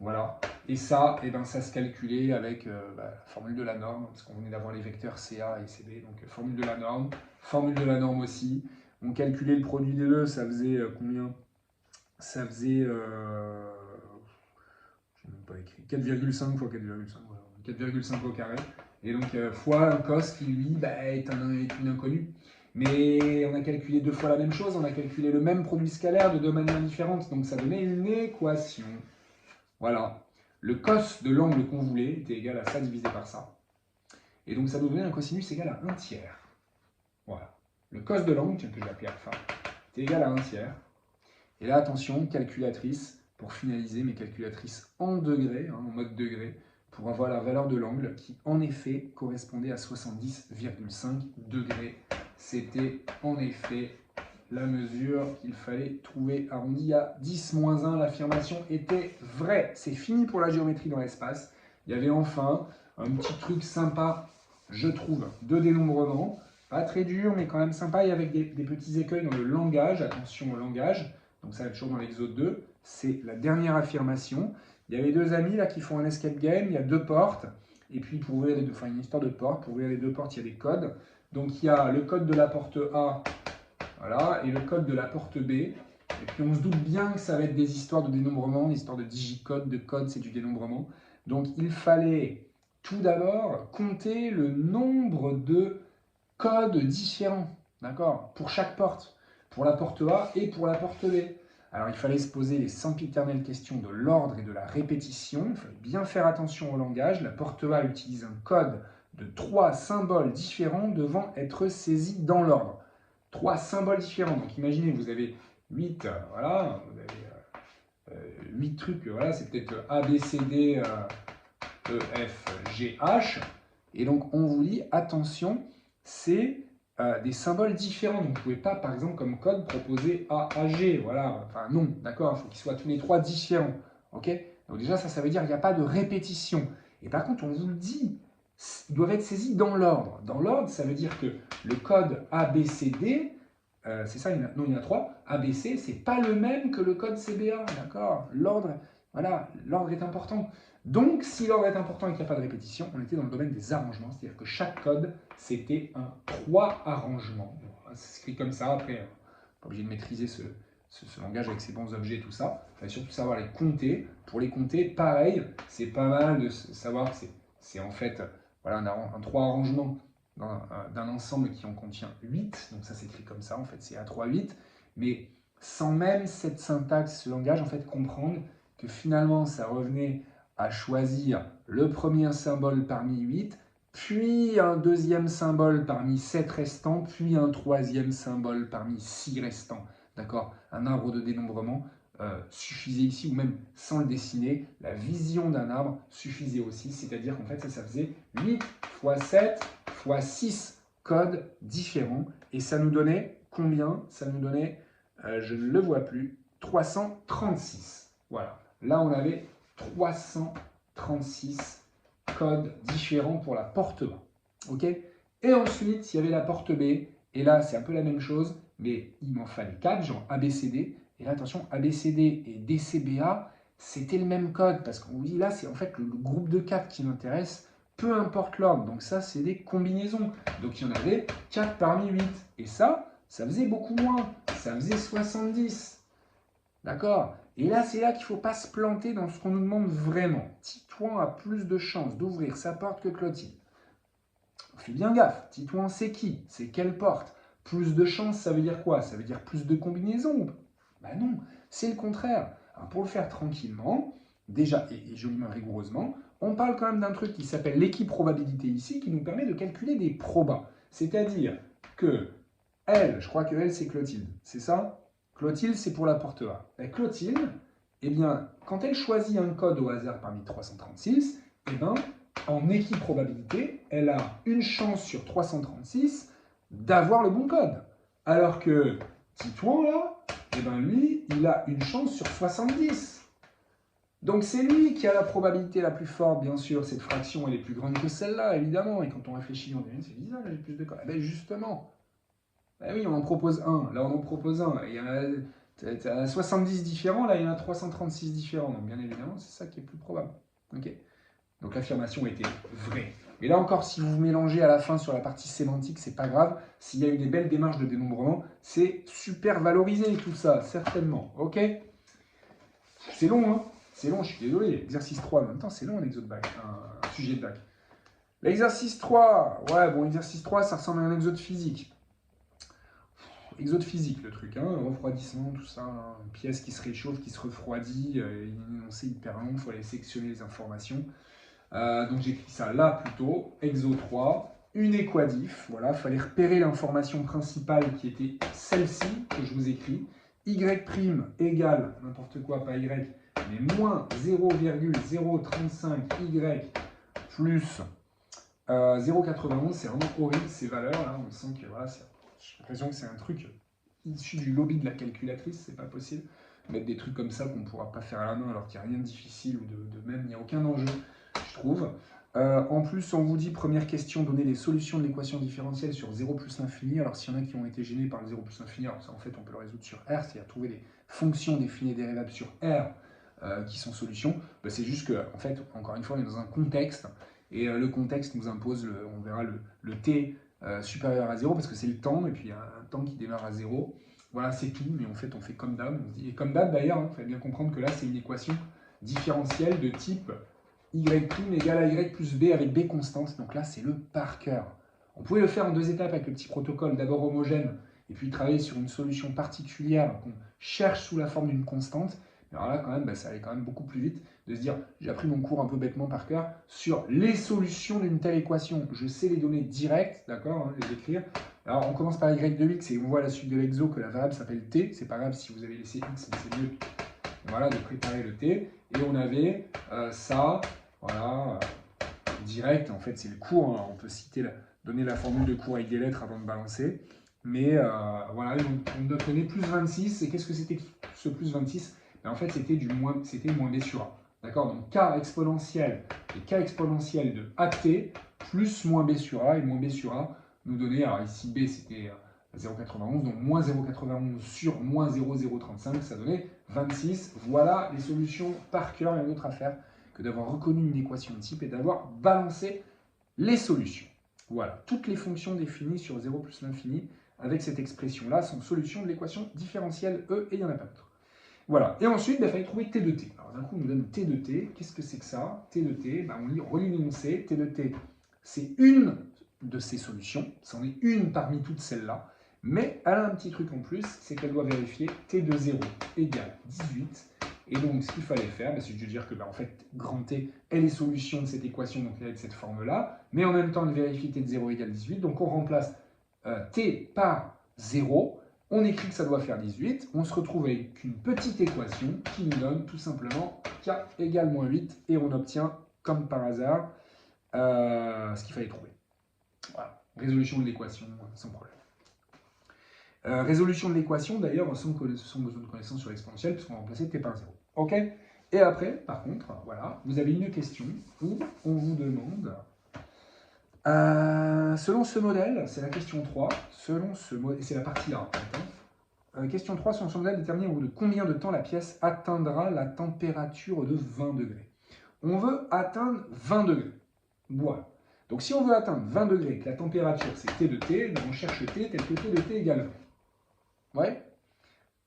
voilà. Et ça, et ben, ça se calculait avec la formule de la norme, parce qu'on venait d'avoir les vecteurs CA et CB, donc formule de la norme aussi. On calculait le produit des deux, ça faisait combien? Ça faisait, je n'ai même pas écrit, 4,5 fois 4,5, voilà, 4,5 au carré. Et donc fois un cos qui lui est une inconnue. Mais on a calculé 2 fois la même chose, on a calculé le même produit scalaire de 2 manières différentes, donc ça donnait une équation. Voilà. Le cos de l'angle qu'on voulait était égal à ça divisé par ça. Et donc ça nous donnait un cosinus égal à 1 tiers. Voilà. Le cos de l'angle, que j'ai appelé alpha, était égal à 1 tiers. Et là, attention, calculatrice, pour finaliser mes calculatrices en degrés, en mode degré, pour avoir la valeur de l'angle qui, en effet, correspondait à 70,5 degrés. C'était, en effet, la mesure qu'il fallait trouver arrondie à 10-1. L'affirmation était vraie. C'est fini pour la géométrie dans l'espace. Il y avait enfin un petit truc sympa, je trouve, de dénombrement. Pas très dur, mais quand même sympa, et avec des petits écueils dans le langage. Attention au langage. Donc ça va être toujours dans l'exode 2. C'est la dernière affirmation. Il y avait 2 amis là qui font un escape game. Il y a 2 portes. Et puis pour ouvrir une histoire de porte. Pour ouvrir les 2 portes, il y a des codes. Donc il y a le code de la porte A, voilà, et le code de la porte B. Et puis on se doute bien que ça va être des histoires de dénombrement, des histoires de digicode, de code, c'est du dénombrement. Donc il fallait tout d'abord compter le nombre de codes différents, d'accord, pour chaque porte, pour la porte A et pour la porte B. Alors il fallait se poser les sempiternelles questions de l'ordre et de la répétition, il fallait bien faire attention au langage. La porte A utilise un code de 3 symboles différents devant être saisis dans l'ordre. 3 symboles différents. Donc imaginez, vous avez 8, voilà, vous avez 8 trucs, voilà, c'est peut-être A, B, C, D, E, F, G, H. Et donc, on vous dit, attention, c'est des symboles différents. Donc, vous ne pouvez pas, par exemple, comme code, proposer A, A, G. Voilà, enfin non, d'accord, il faut qu'ils soient tous les trois différents. Ok? Donc déjà, ça veut dire qu'il n'y a pas de répétition. Et par contre, on vous le dit, ils doivent être saisis dans l'ordre. Dans l'ordre, ça veut dire que le code A, B, C, D, c'est ça, non, il y en a trois. A, B, C, c'est pas le même que le code CBA, d'accord? L'ordre, voilà, l'ordre est important. Donc, si l'ordre est important et qu'il n'y a pas de répétition, on était dans le domaine des arrangements, c'est-à-dire que chaque code, c'était un 3 arrangements. Bon, c'est écrit comme ça, après, pas obligé de maîtriser ce langage avec ses bons objets, tout ça. Il fallait surtout savoir les compter. Pour les compter, pareil, c'est pas mal de savoir que c'est en fait voilà, un 3 arrangements d'un ensemble qui en contient 8. Donc ça s'écrit comme ça, en fait, c'est A3, 8. Mais sans même cette syntaxe, ce langage, en fait, comprendre que finalement, ça revenait à choisir le premier symbole parmi 8, puis un deuxième symbole parmi 7 restants, puis un troisième symbole parmi 6 restants. D'accord? Un arbre de dénombrement suffisait ici, ou même sans le dessiner, la vision d'un arbre suffisait aussi, c'est-à-dire qu'en fait, ça faisait 8 fois 7 fois 6 codes différents, et ça nous donnait combien? Ça nous donnait, je ne le vois plus, 336. Voilà, là on avait 336 codes différents pour la porte A. Ok? Et ensuite, il y avait la porte B, et là c'est un peu la même chose, mais il m'en fallait 4, genre ABCD. Et là, attention, ABCD et DCBA, c'était le même code, parce qu'on vous dit là, c'est en fait le groupe de 4 qui m'intéresse, peu importe l'ordre. Donc ça, c'est des combinaisons. Donc il y en avait 4 parmi 8. Et ça faisait beaucoup moins. Ça faisait 70. D'accord? Et là, c'est là qu'il ne faut pas se planter dans ce qu'on nous demande vraiment. Titouan a plus de chances d'ouvrir sa porte que Clotilde. On fait bien gaffe. Titouan, c'est qui? C'est quelle porte? Plus de chances, ça veut dire quoi? Ça veut dire plus de combinaisons? Ben non, c'est le contraire. Alors pour le faire tranquillement, déjà et joliment rigoureusement, on parle quand même d'un truc qui s'appelle l'équiprobabilité ici, qui nous permet de calculer des probas. C'est-à-dire que elle, je crois que elle, c'est Clotilde, c'est ça? Clotilde, c'est pour la porte A. Et Clotilde, eh bien, quand elle choisit un code au hasard parmi 336, eh bien, en équiprobabilité, elle a une chance sur 336 d'avoir le bon code. Alors que Titouan, là, eh bien lui, il a une chance sur 70. Donc c'est lui qui a la probabilité la plus forte, bien sûr. Cette fraction, elle est plus grande que celle-là, évidemment. Et quand on réfléchit, on dit, c'est bizarre, j'ai plus de code. Eh bien justement, ben oui, on en propose un. Là, on en propose un. Il y en a 70 différents, là, il y en a 336 différents. Donc bien évidemment, c'est ça qui est plus probable. Ok. Donc l'affirmation était vraie. Et là encore, si vous vous mélangez à la fin sur la partie sémantique, c'est pas grave. S'il y a eu des belles démarches de dénombrement, c'est super valorisé tout ça, certainement. Ok? C'est long, hein? C'est long, je suis désolé. Exercice 3, en même temps, c'est long un exo de bac, un sujet de bac. L'exercice 3, ouais, bon, exercice 3, ça ressemble à un exo de physique. Exo de physique, le truc, hein, refroidissement, tout ça, hein, une pièce qui se réchauffe, qui se refroidit, un énoncé hyper long, il faut aller sélectionner les informations. Donc j'écris ça là plutôt, exo 3, une équadif, voilà, il fallait repérer l'information principale qui était celle-ci que je vous écris, y' égale, n'importe quoi, pas y, mais moins 0,035 y plus 0,91, c'est vraiment horrible ces valeurs là, on sent que voilà, j'ai l'impression que c'est un truc issu du lobby de la calculatrice, c'est pas possible, mettre des trucs comme ça qu'on ne pourra pas faire à la main alors qu'il n'y a rien de difficile ou de même, il n'y a aucun enjeu. Je trouve. En plus, on vous dit, première question, donner les solutions de l'équation différentielle sur 0 plus l'infini. Alors, s'il y en a qui ont été gênés par le 0 plus l'infini, alors ça, en fait, on peut le résoudre sur R, c'est-à-dire trouver les fonctions définies et dérivables sur R qui sont solutions. Ben, c'est juste que, en fait, encore une fois, on est dans un contexte, et le contexte nous impose, on verra, le t supérieur à 0, parce que c'est le temps, et puis il y a un temps qui démarre à 0. Voilà, c'est tout, mais en fait, on fait comme d'hab. Et comme d'hab, d'ailleurs, il fallait bien comprendre que là, c'est une équation différentielle de type y' égale à y plus b avec b constante. Donc là, c'est le par cœur. On pouvait le faire en 2 étapes avec le petit protocole, d'abord homogène, et puis travailler sur une solution particulière qu'on cherche sous la forme d'une constante. Mais alors là, quand même, ça allait quand même beaucoup plus vite de se dire, j'ai appris mon cours un peu bêtement par cœur sur les solutions d'une telle équation. Je sais les données directes, d'accord, les écrire. Alors, on commence par y de x et on voit à la suite de l'exo que la variable s'appelle t. C'est pas grave si vous avez laissé x, mais c'est mieux. Voilà, de préparer le t. Et on avait ça, voilà, direct. En fait, c'est le cours. Hein. On peut donner la formule de cours avec des lettres avant de balancer. Mais voilà, on doit donner plus 26. Et qu'est-ce que c'était ce plus 26? En fait, c'était moins b sur a. D'accord? Donc, k exponentielle et k exponentielle de at plus moins b sur a. Et moins b sur a nous donnait, alors ici b c'était 0,91, donc moins 0,91 sur moins 0,035, ça donnait 26. Voilà les solutions par cœur. Il y a d'autre à faire que d'avoir reconnu une équation de type et d'avoir balancé les solutions. Voilà, toutes les fonctions définies sur 0 plus l'infini avec cette expression-là sont solutions de l'équation différentielle E et il n'y en a pas d'autre. Voilà, et ensuite, il fallait trouver T de T. Alors d'un coup, on nous donne T de T. Qu'est-ce que c'est que ça? T de T, on relit l'énoncé. T de T, c'est une de ces solutions. C'en est une parmi toutes celles-là. Mais elle a un petit truc en plus, c'est qu'elle doit vérifier T de 0 égale 18. Et donc, ce qu'il fallait faire, c'est de dire que, en fait, grand T est les solutions de cette équation, donc avec cette forme-là. Mais en même temps, elle vérifie T de 0 égale 18. Donc, on remplace T par 0. On écrit que ça doit faire 18. On se retrouve avec une petite équation qui nous donne tout simplement k égale moins 8. Et on obtient, comme par hasard, ce qu'il fallait trouver. Voilà. Résolution de l'équation sans problème. Résolution de l'équation, d'ailleurs, sans besoin de connaissance sur l'exponentielle, puisqu'on va remplacer t par 0. OK? Et après, par contre, voilà, vous avez une question où on vous demande, selon ce modèle, c'est la question 3, selon ce modèle, c'est la partie A, question 3, selon ce modèle, déterminer au bout de combien de temps la pièce atteindra la température de 20 degrés. On veut atteindre 20 degrés. Voilà. Donc si on veut atteindre 20 degrés, que la température c'est T de T, on cherche T tel que T de T égale 20. Ouais.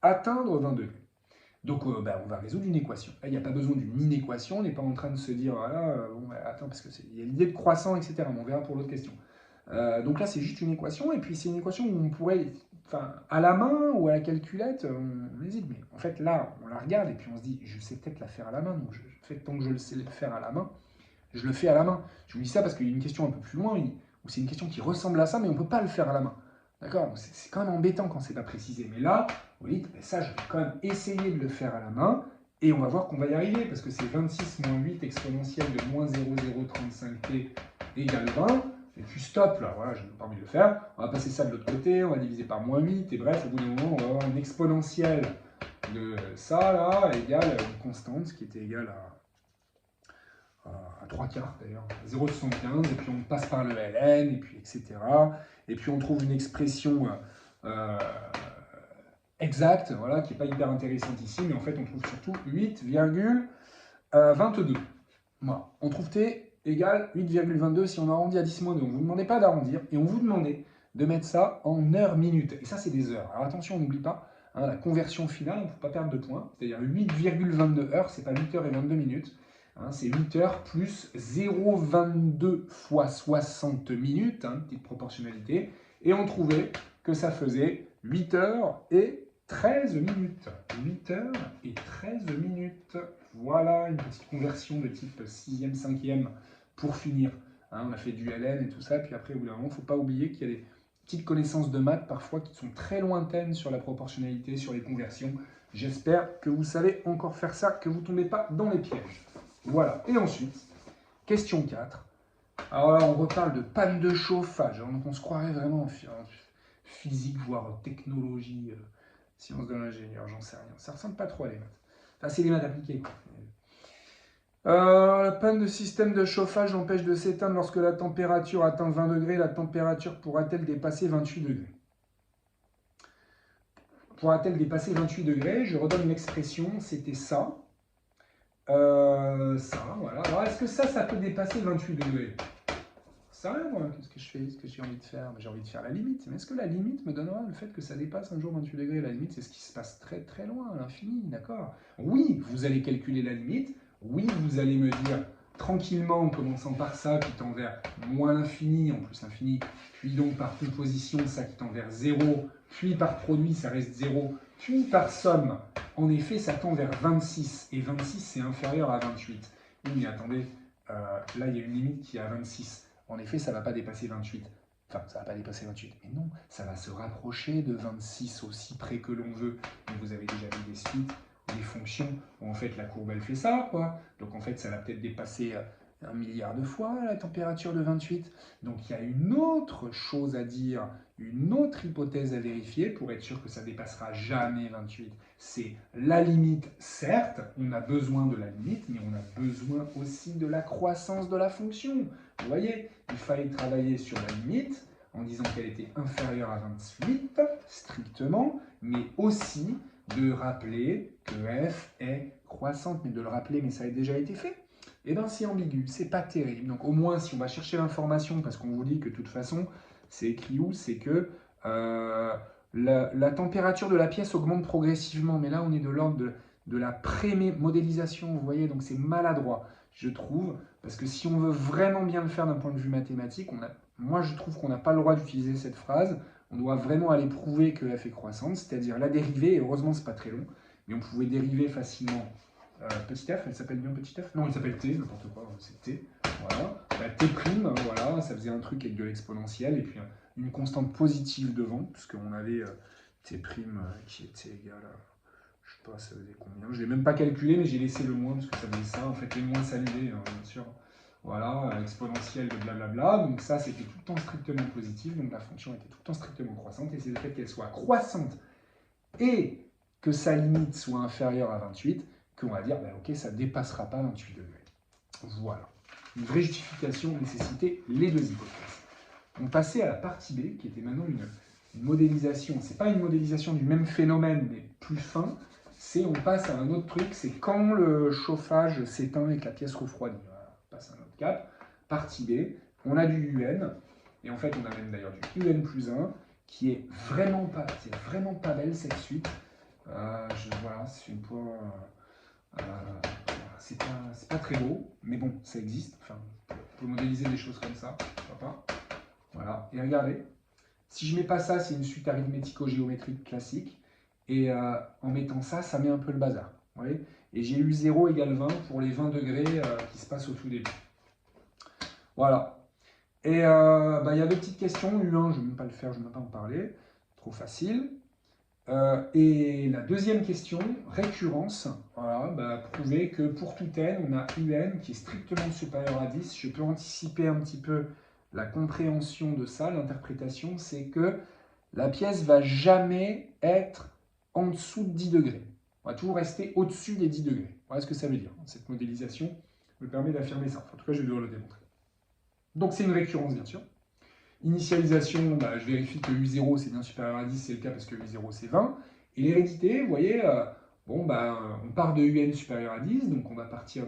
Atteindre 20 degrés. Donc on va résoudre une équation. Là, il n'y a pas besoin d'une inéquation, on n'est pas en train de se dire, voilà, attends, parce qu'il y a l'idée de croissant, etc. Mais on verra pour l'autre question. Donc là, c'est juste une équation, et puis c'est une équation où on pourrait, à la main ou à la calculette, on hésite. Mais en fait, là, on la regarde, et puis on se dit, je sais peut-être la faire à la main, donc tant que je le sais le faire à la main, je le fais à la main. Je vous dis ça parce qu'il y a une question un peu plus loin, où c'est une question qui ressemble à ça, mais on ne peut pas le faire à la main. D'accord? C'est quand même embêtant quand c'est pas précisé. Mais là, vous dites, ça, je vais quand même essayer de le faire à la main, et on va voir qu'on va y arriver, parce que c'est 26 moins 8 exponentielle de moins 0,035t égale 20. Et puis stop, là, voilà, je n'ai pas envie de le faire. On va passer ça de l'autre côté, on va diviser par moins 8, et bref, au bout d'un moment, on va avoir une exponentielle de ça, là, égale une constante, qui était égale à 3 quarts d'ailleurs, 0,75, et puis on passe par le ln, et puis etc. Et puis on trouve une expression exacte, voilà, qui n'est pas hyper intéressante ici, mais en fait on trouve surtout 8,22. Voilà. On trouve t égale 8,22 si on arrondit à 10-2. On ne vous demandait pas d'arrondir, et on vous demandait de mettre ça en heures-minutes. Et ça, c'est des heures. Alors attention, on n'oublie pas, la conversion finale, on ne peut pas perdre de points. C'est-à-dire 8,22 heures, c'est pas 8 heures et 22 minutes. C'est 8 heures plus 0,22 fois 60 minutes, petite proportionnalité. Et on trouvait que ça faisait 8 heures et 13 minutes. 8 heures et 13 minutes. Voilà une petite conversion de type 6e, 5e pour finir. On a fait du ln et tout ça, puis après, au bout d'un moment, il ne faut pas oublier qu'il y a des petites connaissances de maths parfois qui sont très lointaines sur la proportionnalité, sur les conversions. J'espère que vous savez encore faire ça, que vous ne tombez pas dans les pièges. Voilà. Et ensuite, question 4. Alors là, on reparle de panne de chauffage. Donc on se croirait vraiment en physique, voire technologie, sciences de l'ingénieur, j'en sais rien. Ça ressemble pas trop à les maths. Enfin, c'est les maths appliquées, quoi. La panne de système de chauffage empêche de s'éteindre lorsque la température atteint 20 degrés. La température pourra-t-elle dépasser 28 degrés? Pourra-t-elle dépasser 28 degrés? Je redonne l'expression, c'était ça. Ça, voilà. Alors, est-ce que ça peut dépasser 28 degrés? Ça, moi, qu'est-ce que je fais? Qu'est-ce que j'ai envie de faire? J'ai envie de faire la limite. Mais est-ce que la limite me donnera le fait que ça dépasse un jour 28 degrés? La limite, c'est ce qui se passe très très loin, à l'infini, d'accord? Oui, vous allez calculer la limite. Oui, vous allez me dire tranquillement, en commençant par ça qui tend vers moins l'infini, en plus l'infini, puis donc par composition, ça qui tend vers 0, puis par produit, ça reste 0, puis par somme, en effet, ça tend vers 26, et 26, c'est inférieur à 28. Oui, mais attendez, là, il y a une limite qui est à 26. En effet, ça ne va pas dépasser 28. Enfin, ça ne va pas dépasser 28. Mais non, ça va se rapprocher de 26 aussi près que l'on veut. Et vous avez déjà vu des suites, des fonctions où en fait la courbe elle fait ça, quoi. Donc en fait, ça va peut-être dépasser 1 milliard de fois la température de 28. Donc il y a une autre chose à dire, une autre hypothèse à vérifier pour être sûr que ça dépassera jamais 28. C'est la limite, certes, on a besoin de la limite, mais on a besoin aussi de la croissance de la fonction. Vous voyez, il fallait travailler sur la limite en disant qu'elle était inférieure à 28, strictement, mais aussi de rappeler que f est croissante, mais de le rappeler, mais ça a déjà été fait. Et bien c'est ambigu, c'est pas terrible. Donc au moins si on va chercher l'information, parce qu'on vous dit que de toute façon, c'est écrit où, c'est que la température de la pièce augmente progressivement, mais là on est de l'ordre de la pré-modélisation, vous voyez, donc c'est maladroit, je trouve, parce que si on veut vraiment bien le faire d'un point de vue mathématique, moi je trouve qu'on n'a pas le droit d'utiliser cette phrase, on doit vraiment aller prouver que f est croissante, c'est-à-dire la dérivée, et heureusement c'est pas très long, mais on pouvait dériver facilement petit f, elle s'appelle bien petit f? Non, il s'appelle t, n'importe quoi, c'est t. Voilà. Bah, t', voilà, ça faisait un truc avec de l'exponentielle, et puis une constante positive devant, puisqu'on avait t' qui était égal à, je sais pas, ça faisait combien. Je ne l'ai même pas calculé, mais j'ai laissé le moins, parce que ça faisait ça. En fait, les moins s'annuler, hein, bien sûr. Voilà, exponentielle de blablabla. Donc ça, c'était tout le temps strictement positif, donc la fonction était tout le temps strictement croissante, et c'est le fait qu'elle soit croissante et que sa limite soit inférieure à 28, qu'on va dire, bah, ok, ça ne dépassera pas 28 degrés. Voilà. Une vraie justification nécessitait les deux hypothèses. On passait à la partie B, qui était maintenant une modélisation. Ce n'est pas une modélisation du même phénomène, mais plus fin. C'est on passe à un autre truc, c'est quand le chauffage s'éteint et que la pièce refroidit. Voilà, on passe à un autre cap. Partie B, on a du UN, et en fait on a même d'ailleurs du UN plus 1, qui est vraiment pas belle cette suite. Voilà, c'est une point... c'est pas très beau, mais bon, ça existe. Enfin, on peut modéliser des choses comme ça, pourquoi pas. Voilà, et regardez, si je mets pas ça, c'est une suite arithmético-géométrique classique, et en mettant ça, ça met un peu le bazar. Vous voyez, et j'ai eu 0 égale 20 pour les 20 degrés qui se passent au tout début. Voilà. Et il y a deux petites questions. U1, je ne vais même pas le faire, je ne vais même pas en parler. Trop facile. Et la deuxième question, récurrence, voilà, prouver que pour tout n, on a un qui est strictement supérieur à 10. Je peux anticiper un petit peu la compréhension de ça, l'interprétation, c'est que la pièce ne va jamais être en dessous de 10 degrés. On va toujours rester au-dessus des 10 degrés. Voilà ce que ça veut dire. Cette modélisation me permet d'affirmer ça. En tout cas, je vais devoir le démontrer. Donc c'est une récurrence, bien sûr. Initialisation, je vérifie que U0 c'est bien supérieur à 10, c'est le cas parce que U0 c'est 20. Et l'hérédité, vous voyez, on part de UN supérieur à 10, donc on va partir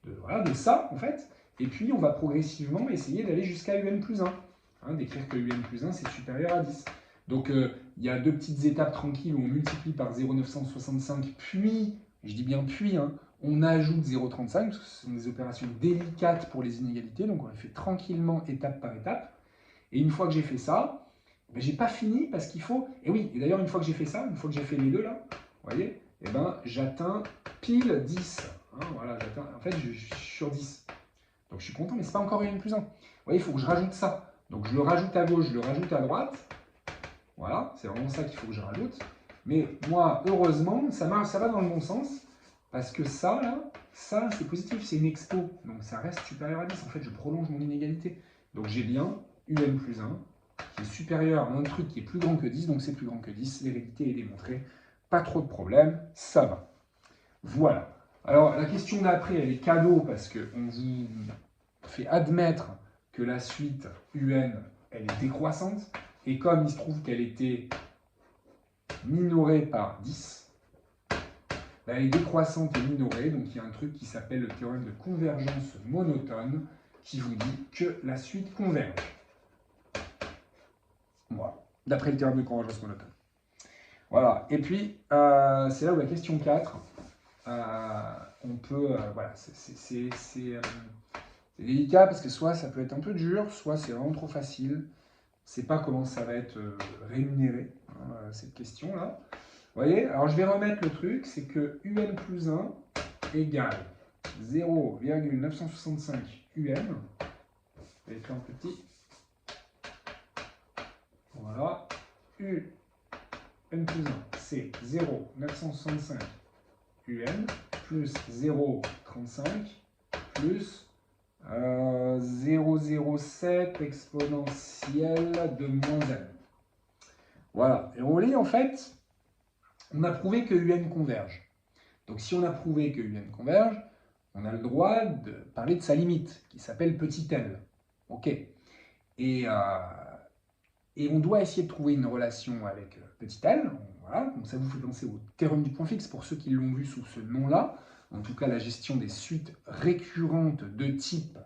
de ça en fait. Et puis on va progressivement essayer d'aller jusqu'à UN plus 1. D'écrire que UN plus 1 c'est supérieur à 10. Donc il y a deux petites étapes tranquilles où on multiplie par 0,965, puis, je dis bien puis, on ajoute 0,35, parce que ce sont des opérations délicates pour les inégalités, donc on les fait tranquillement étape par étape. Et une fois que j'ai fait ça, j'ai pas fini parce qu'il faut... Et oui, et d'ailleurs, une fois que j'ai fait ça, une fois que j'ai fait les deux là, vous voyez, j'atteins pile 10. Voilà, en fait, je suis sur 10. Donc je suis content, mais c'est pas encore UN plus 1. Vous voyez, il faut que je rajoute ça. Donc je le rajoute à gauche, je le rajoute à droite. Voilà, c'est vraiment ça qu'il faut que je rajoute. Mais moi, heureusement, ça va dans le bon sens. Parce que ça, là, ça, c'est positif, c'est une expo. Donc ça reste supérieur à 10. En fait, je prolonge mon inégalité. Donc j'ai bien UN plus 1, qui est supérieur à un truc qui est plus grand que 10, donc c'est plus grand que 10, l'hérédité est démontrée, pas trop de problème, ça va. Voilà. Alors la question d'après, elle est cadeau, parce qu'on vous fait admettre que la suite UN, elle est décroissante, et comme il se trouve qu'elle était minorée par 10, elle est décroissante et minorée, donc il y a un truc qui s'appelle le théorème de convergence monotone, qui vous dit que la suite converge. Voilà, d'après le théorème de convergence monotone. Voilà, et puis, c'est là où la question 4, on peut, voilà, c'est délicat parce que soit ça peut être un peu dur, soit c'est vraiment trop facile. Je ne sais pas comment ça va être rémunéré, cette question-là. Vous voyez, alors je vais remettre le truc, c'est que UN plus 1 égale 0,965 UN. Je vais écrire en petit. Voilà. UN plus 1, c'est 0,965 UN plus 0,35 plus 0,07 exponentielle de moins n. Voilà. Et on lit en fait, on a prouvé que un converge. Donc si on a prouvé que un converge, on a le droit de parler de sa limite, qui s'appelle petit l. Ok. Et on doit essayer de trouver une relation avec petit l. Voilà. Donc ça vous fait penser au théorème du point fixe pour ceux qui l'ont vu sous ce nom-là. En tout cas, la gestion des suites récurrentes de type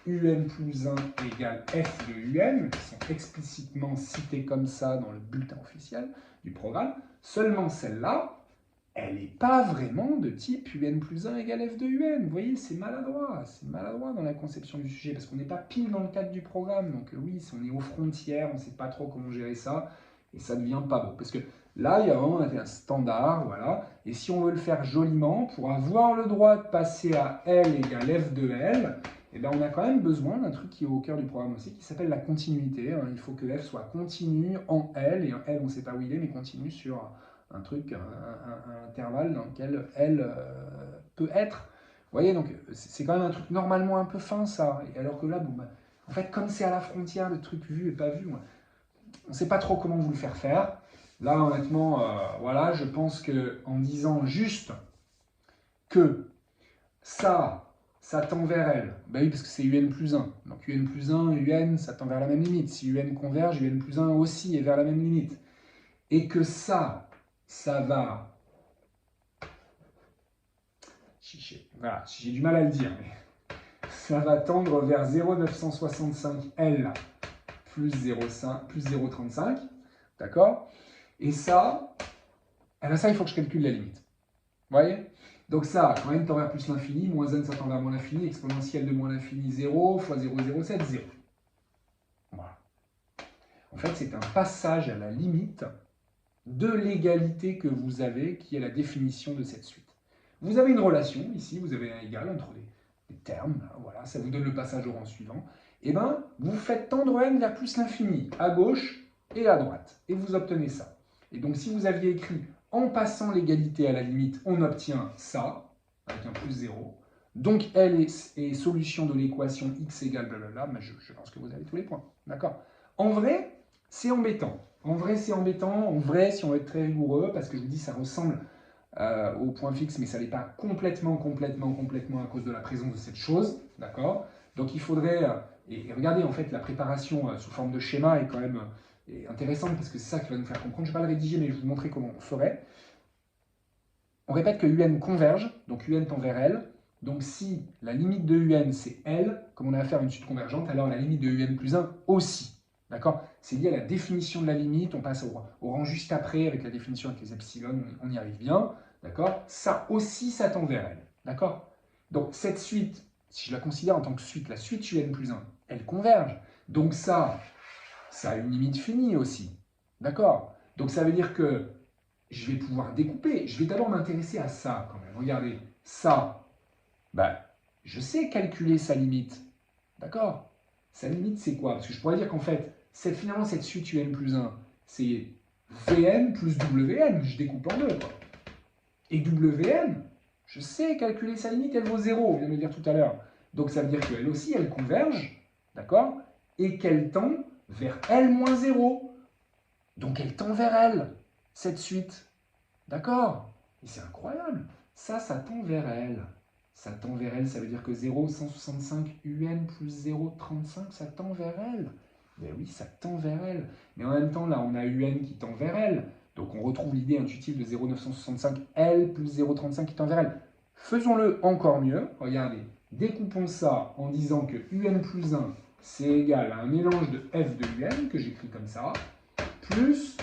un plus 1 égale f de un, qui sont explicitement citées comme ça dans le bulletin officiel du programme. Seulement celle-là, elle n'est pas vraiment de type un plus 1 égale f de un. Vous voyez, c'est maladroit dans la conception du sujet, parce qu'on n'est pas pile dans le cadre du programme. Donc oui, si on est aux frontières, on ne sait pas trop comment gérer ça, et ça ne devient pas beau. Parce que là, il y a vraiment un standard, voilà. Et si on veut le faire joliment, pour avoir le droit de passer à L égale f de L, eh bien, on a quand même besoin d'un truc qui est au cœur du programme aussi, qui s'appelle la continuité. Il faut que f soit continu en L, et en L, on ne sait pas où il est, mais continu sur un truc, un intervalle dans lequel L peut être. Vous voyez, donc c'est quand même un truc normalement un peu fin, ça. Et alors que là, bon, bah, en fait, comme c'est à la frontière, le truc vu et pas vu, on ne sait pas trop comment vous le faire faire. Là, honnêtement, voilà, je pense qu'en disant juste que ça tend vers L, ben oui, parce que c'est un plus 1. Donc un plus 1, un, ça tend vers la même limite. Si un converge, un plus 1 aussi est vers la même limite. Et que ça va... Voilà, j'ai du mal à le dire, mais ça va tendre vers 0,965L plus 0,35, d'accord? Et ça, eh bien ça, il faut que je calcule la limite. Vous voyez? Donc ça, quand n tend vers plus l'infini, moins n ça tend vers moins l'infini, exponentielle de moins l'infini 0 fois 0,07, 0. Voilà. En fait, c'est un passage à la limite de l'égalité que vous avez, qui est la définition de cette suite. Vous avez une relation, ici, vous avez un égal entre les termes, là, voilà, ça vous donne le passage au rang suivant. Et bien, vous faites tendre n vers plus l'infini, à gauche et à droite, et vous obtenez ça. Et donc, si vous aviez écrit en passant l'égalité à la limite, on obtient ça, avec un plus 0. Donc, L est solution de l'équation x égale blablabla, mais je pense que vous avez tous les points. D'accord? En vrai, c'est embêtant. En vrai, c'est embêtant. En vrai, si on veut être très rigoureux, parce que je vous dis, ça ressemble au point fixe, mais ça n'est pas complètement à cause de la présence de cette chose. D'accord? Donc, il faudrait... et regardez, en fait, la préparation sous forme de schéma est quand même intéressante, parce que c'est ça qui va nous faire comprendre. Je ne vais pas le rédiger, mais je vais vous montrer comment on ferait. On répète que un converge, donc un tend vers L. Donc, si la limite de un, c'est L, comme on a affaire à une suite convergente, alors la limite de un plus 1 aussi. D'accord? C'est lié à la définition de la limite, on passe au rang juste après avec la définition avec les epsilon, on y arrive bien. D'accord? Ça aussi, ça tend vers L. D'accord? Donc cette suite, si je la considère en tant que suite, la suite un plus 1, elle converge. Donc ça a une limite finie aussi. D'accord? Donc ça veut dire que je vais pouvoir découper. Je vais d'abord m'intéresser à ça quand même. Regardez, ça, ben, je sais calculer sa limite. D'accord? Sa limite, c'est quoi? Parce que je pourrais dire qu'en fait, finalement, cette suite un plus 1, c'est Vn plus Wn. Je découpe en deux, quoi. Et Wn, je sais calculer sa limite, elle vaut 0, on vient de le dire tout à l'heure. Donc ça veut dire qu'elle aussi, elle converge, d'accord? Et qu'elle tend vers L moins 0. Donc elle tend vers L, cette suite. D'accord? Et c'est incroyable. Ça tend vers L. Ça tend vers L, ça veut dire que 0,165 UN plus 0,35, ça tend vers L. Ben oui, ça tend vers L. Mais en même temps, là, on a UN qui tend vers L. Donc on retrouve l'idée intuitive de 0,965 L plus 0,35 qui tend vers L. Faisons-le encore mieux. Regardez, découpons ça en disant que UN plus 1, c'est égal à un mélange de F de UN, que j'écris comme ça, plus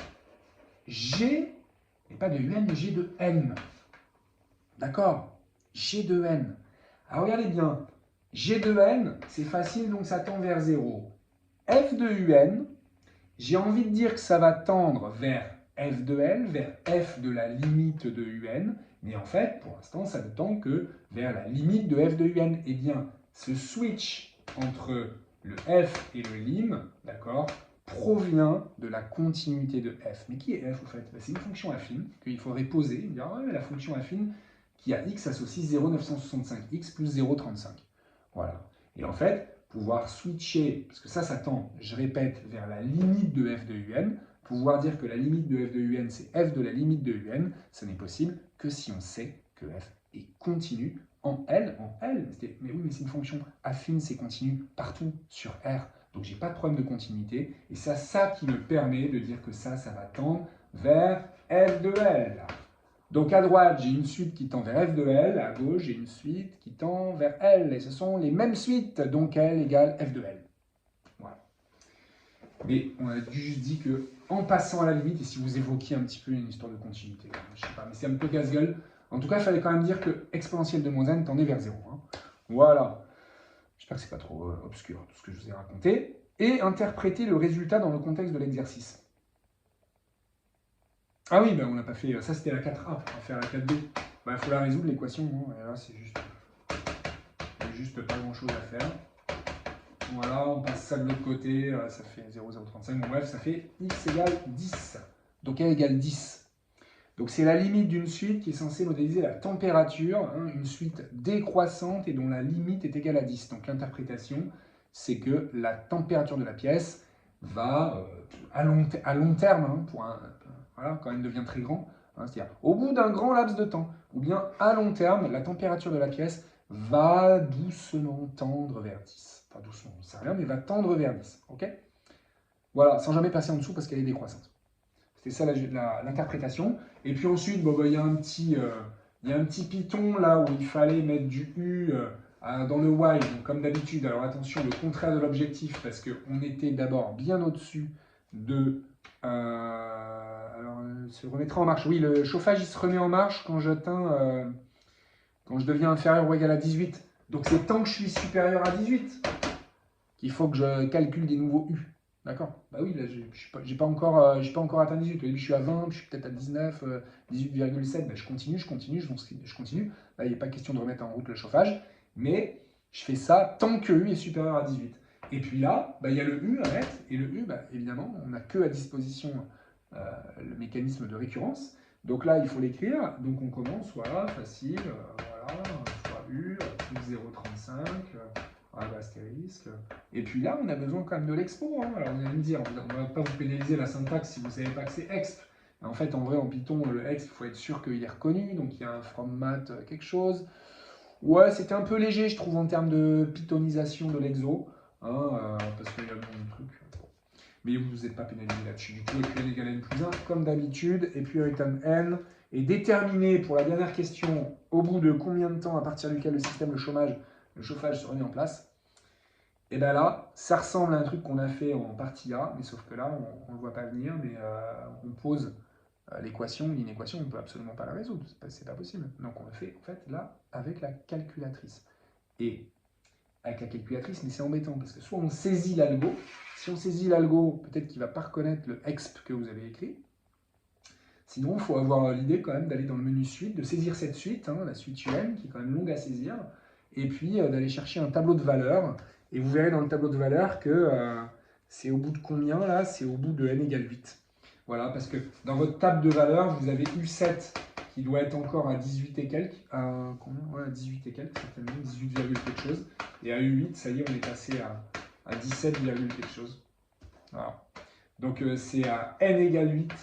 G, et pas de UN, mais G de N. D'accord? G de N. Alors regardez bien, G de N, c'est facile, donc ça tend vers 0. F de UN, j'ai envie de dire que ça va tendre vers F de L, vers F de la limite de UN, mais en fait, pour l'instant, ça ne tend que vers la limite de F de UN. Eh bien, ce switch entre le F et le lim, d'accord, provient de la continuité de F. Mais qui est F, au fait? C'est une fonction affine qu'il faudrait poser. Dire, ah, ouais, la fonction affine qui a x associe 0,965x plus 0,35. Voilà. Et en fait, pouvoir switcher, parce que ça tend, je répète, vers la limite de f de un, pouvoir dire que la limite de f de un, c'est f de la limite de un, ce n'est possible que si on sait que f est continu en L. Mais oui, mais c'est une fonction affine, c'est continu partout sur R. Donc j'ai pas de problème de continuité. Et c'est ça qui me permet de dire que ça va tendre vers f de L. Donc à droite, j'ai une suite qui tend vers f de L, à gauche, j'ai une suite qui tend vers L, et ce sont les mêmes suites, donc L égale f de L. Voilà. Mais on a juste dit que, en passant à la limite, et si vous évoquiez un petit peu une histoire de continuité, je sais pas, mais c'est un peu casse-gueule, en tout cas, il fallait quand même dire que exponentielle de moins n tendait vers 0. Hein. Voilà. J'espère que c'est pas trop obscur, tout ce que je vous ai raconté. Et interpréter le résultat dans le contexte de l'exercice. Ah oui, ben on n'a pas fait. Ça, c'était la 4A. On va faire la 4B. Il faut la résoudre, l'équation. Hein, et là, c'est juste pas grand-chose à faire. Voilà, on passe ça de l'autre côté. Ça fait 0,035. Bon, bref, ça fait x égale 10. Donc, L égale 10. Donc, c'est la limite d'une suite qui est censée modéliser la température. Hein, une suite décroissante et dont la limite est égale à 10. Donc, l'interprétation, c'est que la température de la pièce va, à long terme, hein, voilà, quand elle devient très grand, hein, c'est-à-dire au bout d'un grand laps de temps, ou bien à long terme, la température de la pièce va doucement tendre vers 10. Enfin doucement, on ne sait rien, mais va tendre vers 10. Okay, voilà, sans jamais passer en dessous parce qu'elle est décroissante. C'était ça l'interprétation. Et puis ensuite, il y a un petit piton là où il fallait mettre du U dans le while, donc comme d'habitude. Alors attention, le contraire de l'objectif, parce qu'on était d'abord bien au-dessus de... alors, se remettra en marche. Oui, le chauffage, il se remet en marche quand quand je deviens inférieur ou égal à 18. Donc c'est tant que je suis supérieur à 18 qu'il faut que je calcule des nouveaux U. D'accord? Bah oui, là, j'ai pas encore atteint 18. Au début, je suis à 20, puis je suis peut-être à 19, 18,7. Bah, je continue. Là, il n'est pas question de remettre en route le chauffage, mais je fais ça tant que U est supérieur à 18. Et puis là, il y a le U à mettre, et le U, évidemment, on n'a que à disposition le mécanisme de récurrence. Donc là, il faut l'écrire. Donc on commence, voilà, facile, voilà, fois U, plus 0,35. Astérisque. Et puis là, on a besoin quand même de l'expo. Hein. Alors vous allez me dire, on ne va pas vous pénaliser la syntaxe si vous ne savez pas que c'est exp. En fait, en vrai, en Python, le exp, il faut être sûr qu'il est reconnu. Donc il y a un from mat quelque chose. Ouais, c'était un peu léger, je trouve, en termes de pythonisation de l'exo. Hein, parce qu'il y a le même truc. Mais vous n'êtes pas pénalisé là-dessus du tout. Et puis n égale n plus 1, comme d'habitude. Et puis return n est déterminé pour la dernière question au bout de combien de temps à partir duquel le système, le chauffage se remet en place. Et bien là, ça ressemble à un truc qu'on a fait en partie A, mais sauf que là, on ne le voit pas venir, mais on pose l'équation, une équation, on ne peut absolument pas la résoudre, c'est pas possible. Donc on le fait en fait là avec la calculatrice. Et avec la calculatrice, mais c'est embêtant, parce que soit on saisit l'algo, si on saisit l'algo, peut-être qu'il ne va pas reconnaître le exp que vous avez écrit. Sinon, il faut avoir l'idée quand même d'aller dans le menu suite, de saisir cette suite, la suite UN, qui est quand même longue à saisir, et puis d'aller chercher un tableau de valeurs. Et vous verrez dans le tableau de valeurs que c'est au bout de combien là? C'est au bout de n égale 8. Voilà, parce que dans votre table de valeurs, vous avez U7 qui doit être encore à 18 et quelques. À combien? Ouais, à 18 et quelques, certainement, 18, quelque chose. Et à U8, ça y est, on est passé à 17, quelque chose. Voilà. Donc c'est à n égale 8.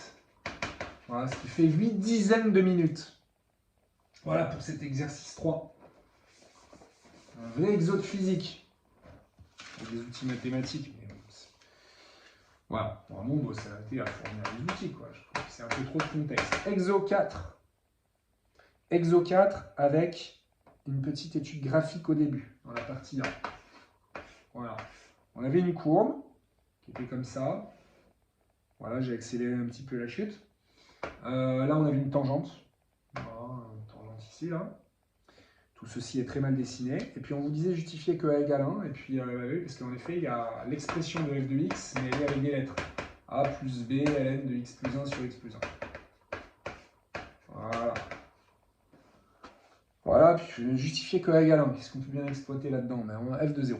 Voilà, ce qui fait 8 dizaines de minutes. Voilà pour cet exercice 3. Un vrai exo de physique. Avec des outils mathématiques. Mais voilà, vraiment, on doit s'arrêter à fournir des outils. Quoi. Je trouve que c'est un peu trop de contexte. Exo 4. Exo 4 avec une petite étude graphique au début, dans la partie 1. Voilà. On avait une courbe qui était comme ça. Voilà, j'ai accéléré un petit peu la chute. Là, on avait une tangente. Voilà, une tangente ici, là. Tout ceci est très mal dessiné. Et puis, on vous disait justifier que A égale 1. Et puis, oui, parce qu'en effet, il y a l'expression de f de x, mais elle est avec des lettres. A plus B, ln de x plus 1 sur x plus 1. Voilà. Voilà, puis justifier que A égale 1. Qu'est-ce qu'on peut bien exploiter là-dedans? On a f de 0.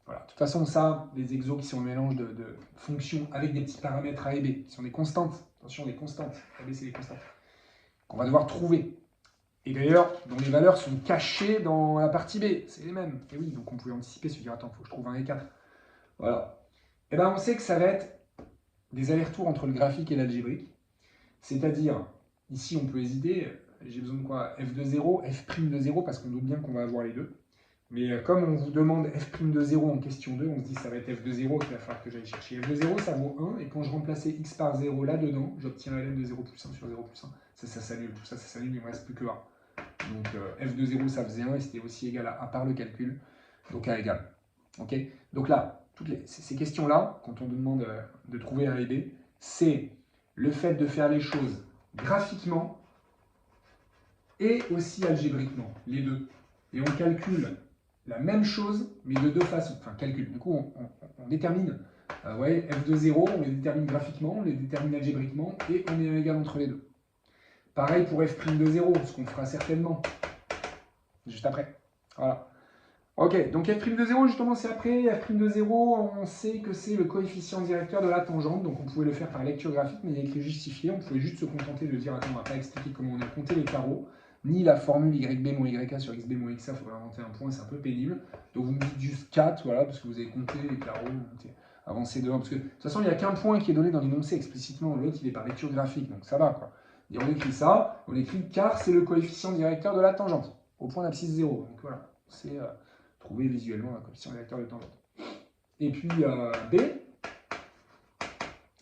Voilà. De toute façon, ça, les exos qui sont un mélange de fonctions avec des petits paramètres A et B, qui sont des constantes. Attention, des constantes. A, B, c'est des constantes. Qu'on va devoir trouver. et d'ailleurs, dont les valeurs sont cachées dans la partie B. C'est les mêmes. Et oui, donc on pouvait anticiper, se dire, attends, il faut que je trouve 1 et 4. Voilà. Et bien, on sait que ça va être des allers-retours entre le graphique et l'algébrique. C'est-à-dire, ici, on peut hésiter. J'ai besoin de quoi? F de 0, F' de 0, parce qu'on doute bien qu'on va avoir les deux. Mais comme on vous demande F' de 0 en question 2, on se dit que ça va être F de 0 qu'il va falloir que j'aille chercher. F de 0, ça vaut 1, et quand je remplaçais x par 0 là-dedans, j'obtiens ln de 0 plus 1 sur 0 plus 1. Ça s'annule, tout ça, ça s'annule, il ne me reste plus que 1. Donc F de 0, ça faisait 1, et c'était aussi égal à 1 par le calcul, donc A égale. Ok. Donc là, ces questions-là, quand on nous demande de trouver A et B, c'est le fait de faire les choses graphiquement et aussi algébriquement, les deux. Et on calcule la même chose, mais de deux façons. Enfin, calcul. Du coup, on détermine, ouais, F de 0, on les détermine graphiquement, on les détermine algébriquement, et on est égal entre les deux. Pareil pour F' de 0, ce qu'on fera certainement juste après. Voilà. Ok, donc F' de 0, justement, c'est après. F' de 0, on sait que c'est le coefficient directeur de la tangente, donc on pouvait le faire par lecture graphique, mais il y a écrit justifié. On pouvait juste se contenter de dire, attends, on ne va pas expliquer comment on a compté les carreaux, ni la formule YB moins YA sur XB moins XA, il faudrait inventer un point, c'est un peu pénible. Donc vous me dites juste 4, voilà, parce que vous avez compté les carreaux, avancé de 1, parce que de toute façon, il n'y a qu'un point qui est donné dans l'énoncé explicitement, l'autre, il est par lecture graphique, donc ça va, quoi. Et on écrit ça, on écrit car c'est le coefficient directeur de la tangente, au point d'abscisse 0. Donc voilà, c'est trouver visuellement un coefficient directeur de tangente. Et puis B,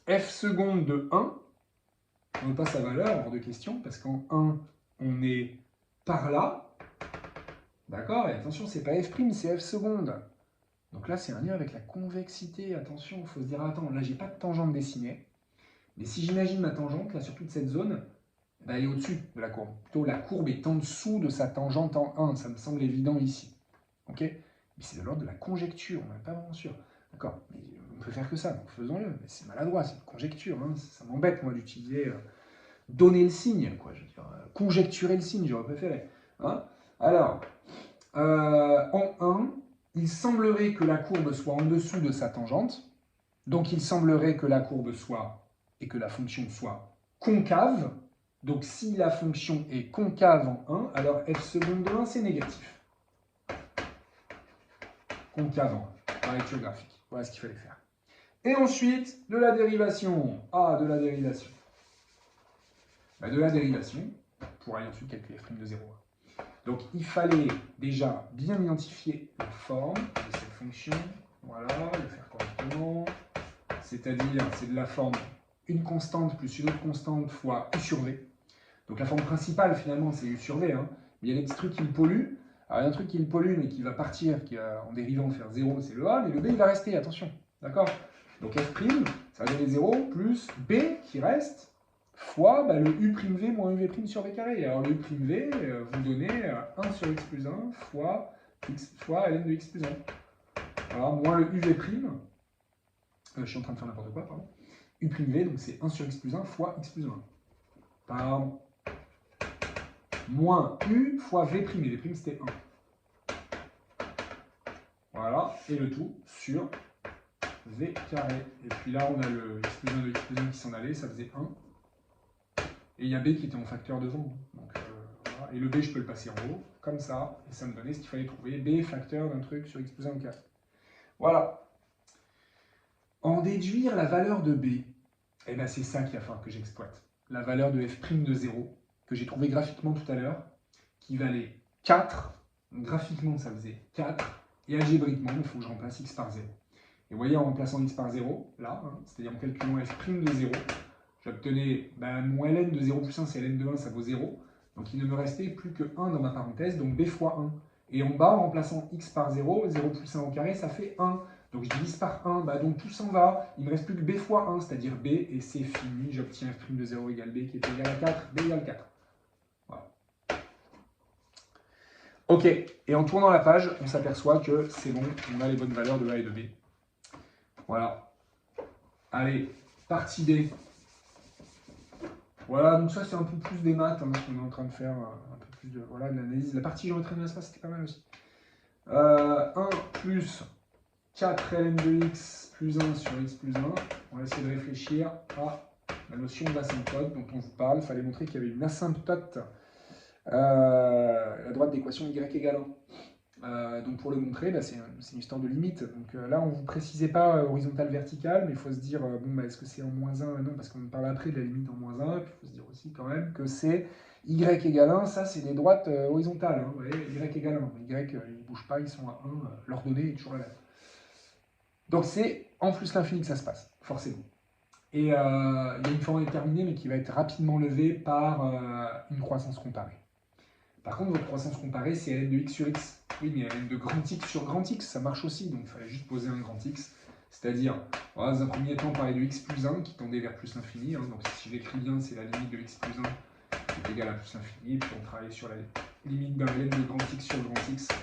f seconde de 1, on veut pas sa valeur, hors de question, parce qu'en 1, on est par là. D'accord? Et attention, c'est pas f', c'est f seconde. Donc là, c'est un lien avec la convexité. Attention, il faut se dire, attends, là, j'ai pas de tangente dessinée. Mais si j'imagine ma tangente, là, sur toute cette zone, ben, elle est au-dessus de la courbe. Plutôt, la courbe est en dessous de sa tangente en 1. Ça me semble évident ici. Ok? Mais c'est de l'ordre de la conjecture, on n'est pas vraiment sûr. D'accord? Mais on peut faire que ça, donc faisons-le. Mais c'est maladroit, c'est une conjecture. Hein. Ça m'embête, moi, d'utiliser donner le signe, quoi. Je veux dire, conjecturer le signe, j'aurais préféré. Hein. Alors, en 1, il semblerait que la courbe soit en dessous de sa tangente. Donc, il semblerait que la courbe soit, et que la fonction soit concave. Donc, si la fonction est concave en 1, alors f seconde de 1, c'est négatif. Concave en 1, par lecture graphique. Voilà ce qu'il fallait faire. Et ensuite, de la dérivation. Ah, de la dérivation. Bah, de la dérivation, pour aller ensuite calculer f' de 0. Donc, il fallait déjà bien identifier la forme de cette fonction. Voilà, le faire correctement. C'est-à-dire, c'est de la forme une constante plus une autre constante fois u sur v. Donc, la forme principale, finalement, c'est u sur v. Hein. Mais il y a des petits trucs qui le polluent. Alors, il y a un truc qui le pollue, mais qui va partir, qui va, en dérivant, faire 0, c'est le a, mais le b, il va rester, attention. D'accord? Donc, f', ça va donner 0, plus b, qui reste, fois bah, le u'v moins uv' sur v carré. Alors, le u'v, vous donnez 1 sur x plus 1 fois ln de x plus 1. Voilà, moins le uv', je suis en train de faire n'importe quoi, pardon. U'v, donc c'est 1 sur x plus 1 fois x plus 1. Pardon. Moins u fois v', et v' c'était 1. Voilà, et le tout sur v carré. Et puis là, on a le x plus 1 de x plus 1 qui s'en allait, ça faisait 1. Et il y a b qui était en facteur devant. Donc, voilà. Et le b, je peux le passer en haut, comme ça, et ça me donnait ce qu'il fallait trouver. B facteur d'un truc sur x plus 1 au carré. Voilà. En déduire la valeur de b, eh ben c'est ça qu'il va falloir que j'exploite. La valeur de f' de 0, que j'ai trouvé graphiquement tout à l'heure, qui valait 4. Donc, graphiquement, ça faisait 4. Et algébriquement, il faut que je remplace x par 0. Et vous voyez, en remplaçant x par 0, là, hein, c'est-à-dire en calculant f' de 0, j'obtenais mon ln de 0 plus 1, c'est ln de 1, ça vaut 0. Donc il ne me restait plus que 1 dans ma parenthèse, donc b fois 1. Et en bas, en remplaçant x par 0, 0 plus 1 au carré, ça fait 1. Donc je divise par 1, donc tout s'en va. Il ne me reste plus que b fois 1, c'est-à-dire b, et c'est fini. J'obtiens f' de 0 égale b, qui est égal à 4, b égale 4. Voilà. Ok, et en tournant la page, on s'aperçoit que c'est bon, on a les bonnes valeurs de a et de b. Voilà. Allez, partie D. Voilà, donc ça c'est un peu plus des maths, hein, ce qu'on est en train de faire, un peu plus de l'analyse. La partie géométrie de l'espace, c'était pas mal aussi. 1 plus 4 ln de x plus 1 sur x plus 1. On va essayer de réfléchir à la notion d'asymptote dont on vous parle. Il fallait montrer qu'il y avait une asymptote La droite d'équation y égale 1. Donc pour le montrer, bah, c'est une histoire de limite. Donc là, on ne vous précisait pas horizontale, verticale, mais il faut se dire, bon, bah, est-ce que c'est en -1? Non, parce qu'on parle après de la limite en -1. Puis il faut se dire aussi quand même que c'est y égale 1, ça c'est des droites horizontales. Hein, vous voyez, y égale 1. Y, ils ne bougent pas, ils sont à 1, leur donnée est toujours la même. Donc c'est en plus l'infini que ça se passe, forcément. Et il y a une forme déterminée, mais qui va être rapidement levée par une croissance comparée. Par contre, votre croissance comparée, c'est ln de x sur x. Oui, mais ln de grand x sur grand x, ça marche aussi. Donc, il fallait juste poser un grand x. C'est-à-dire, dans un premier temps, on parlait de x plus 1 qui tendait vers plus l'infini. Hein. Donc, si j'écris bien, c'est la limite de x plus 1 qui est égale à plus l'infini. Et puis, on travaille sur la limite d'un ln de grand x sur grand x qui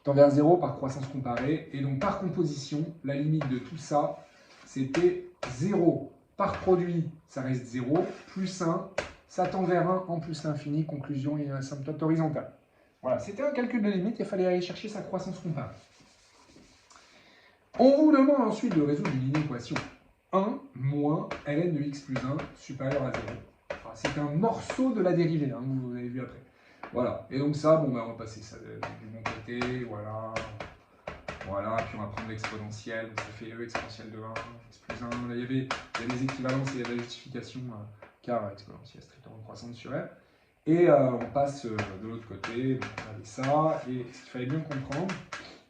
tend vers 0 par croissance comparée. Et donc, par composition, la limite de tout ça, c'était 0. Par produit, ça reste 0, plus 1, ça tend vers 1 en plus l'infini, conclusion, il y a une asymptote horizontale. Voilà, c'était un calcul de limite, il fallait aller chercher sa croissance comparée. On vous demande ensuite de résoudre une inéquation 1 moins ln de x plus 1 supérieur à 0. Enfin, c'est un morceau de la dérivée, hein, vous avez vu après. Voilà, et donc ça, bon, bah, on va passer ça du bon côté, voilà. Voilà, puis on va prendre l'exponentielle, donc ça fait e exponentielle de 1, x plus 1. Là, il y a des équivalences et il y a de la justification, car exponentielle strictement croissante sur r. Et on passe de l'autre côté, donc on avait ça, et ce qu'il fallait bien comprendre,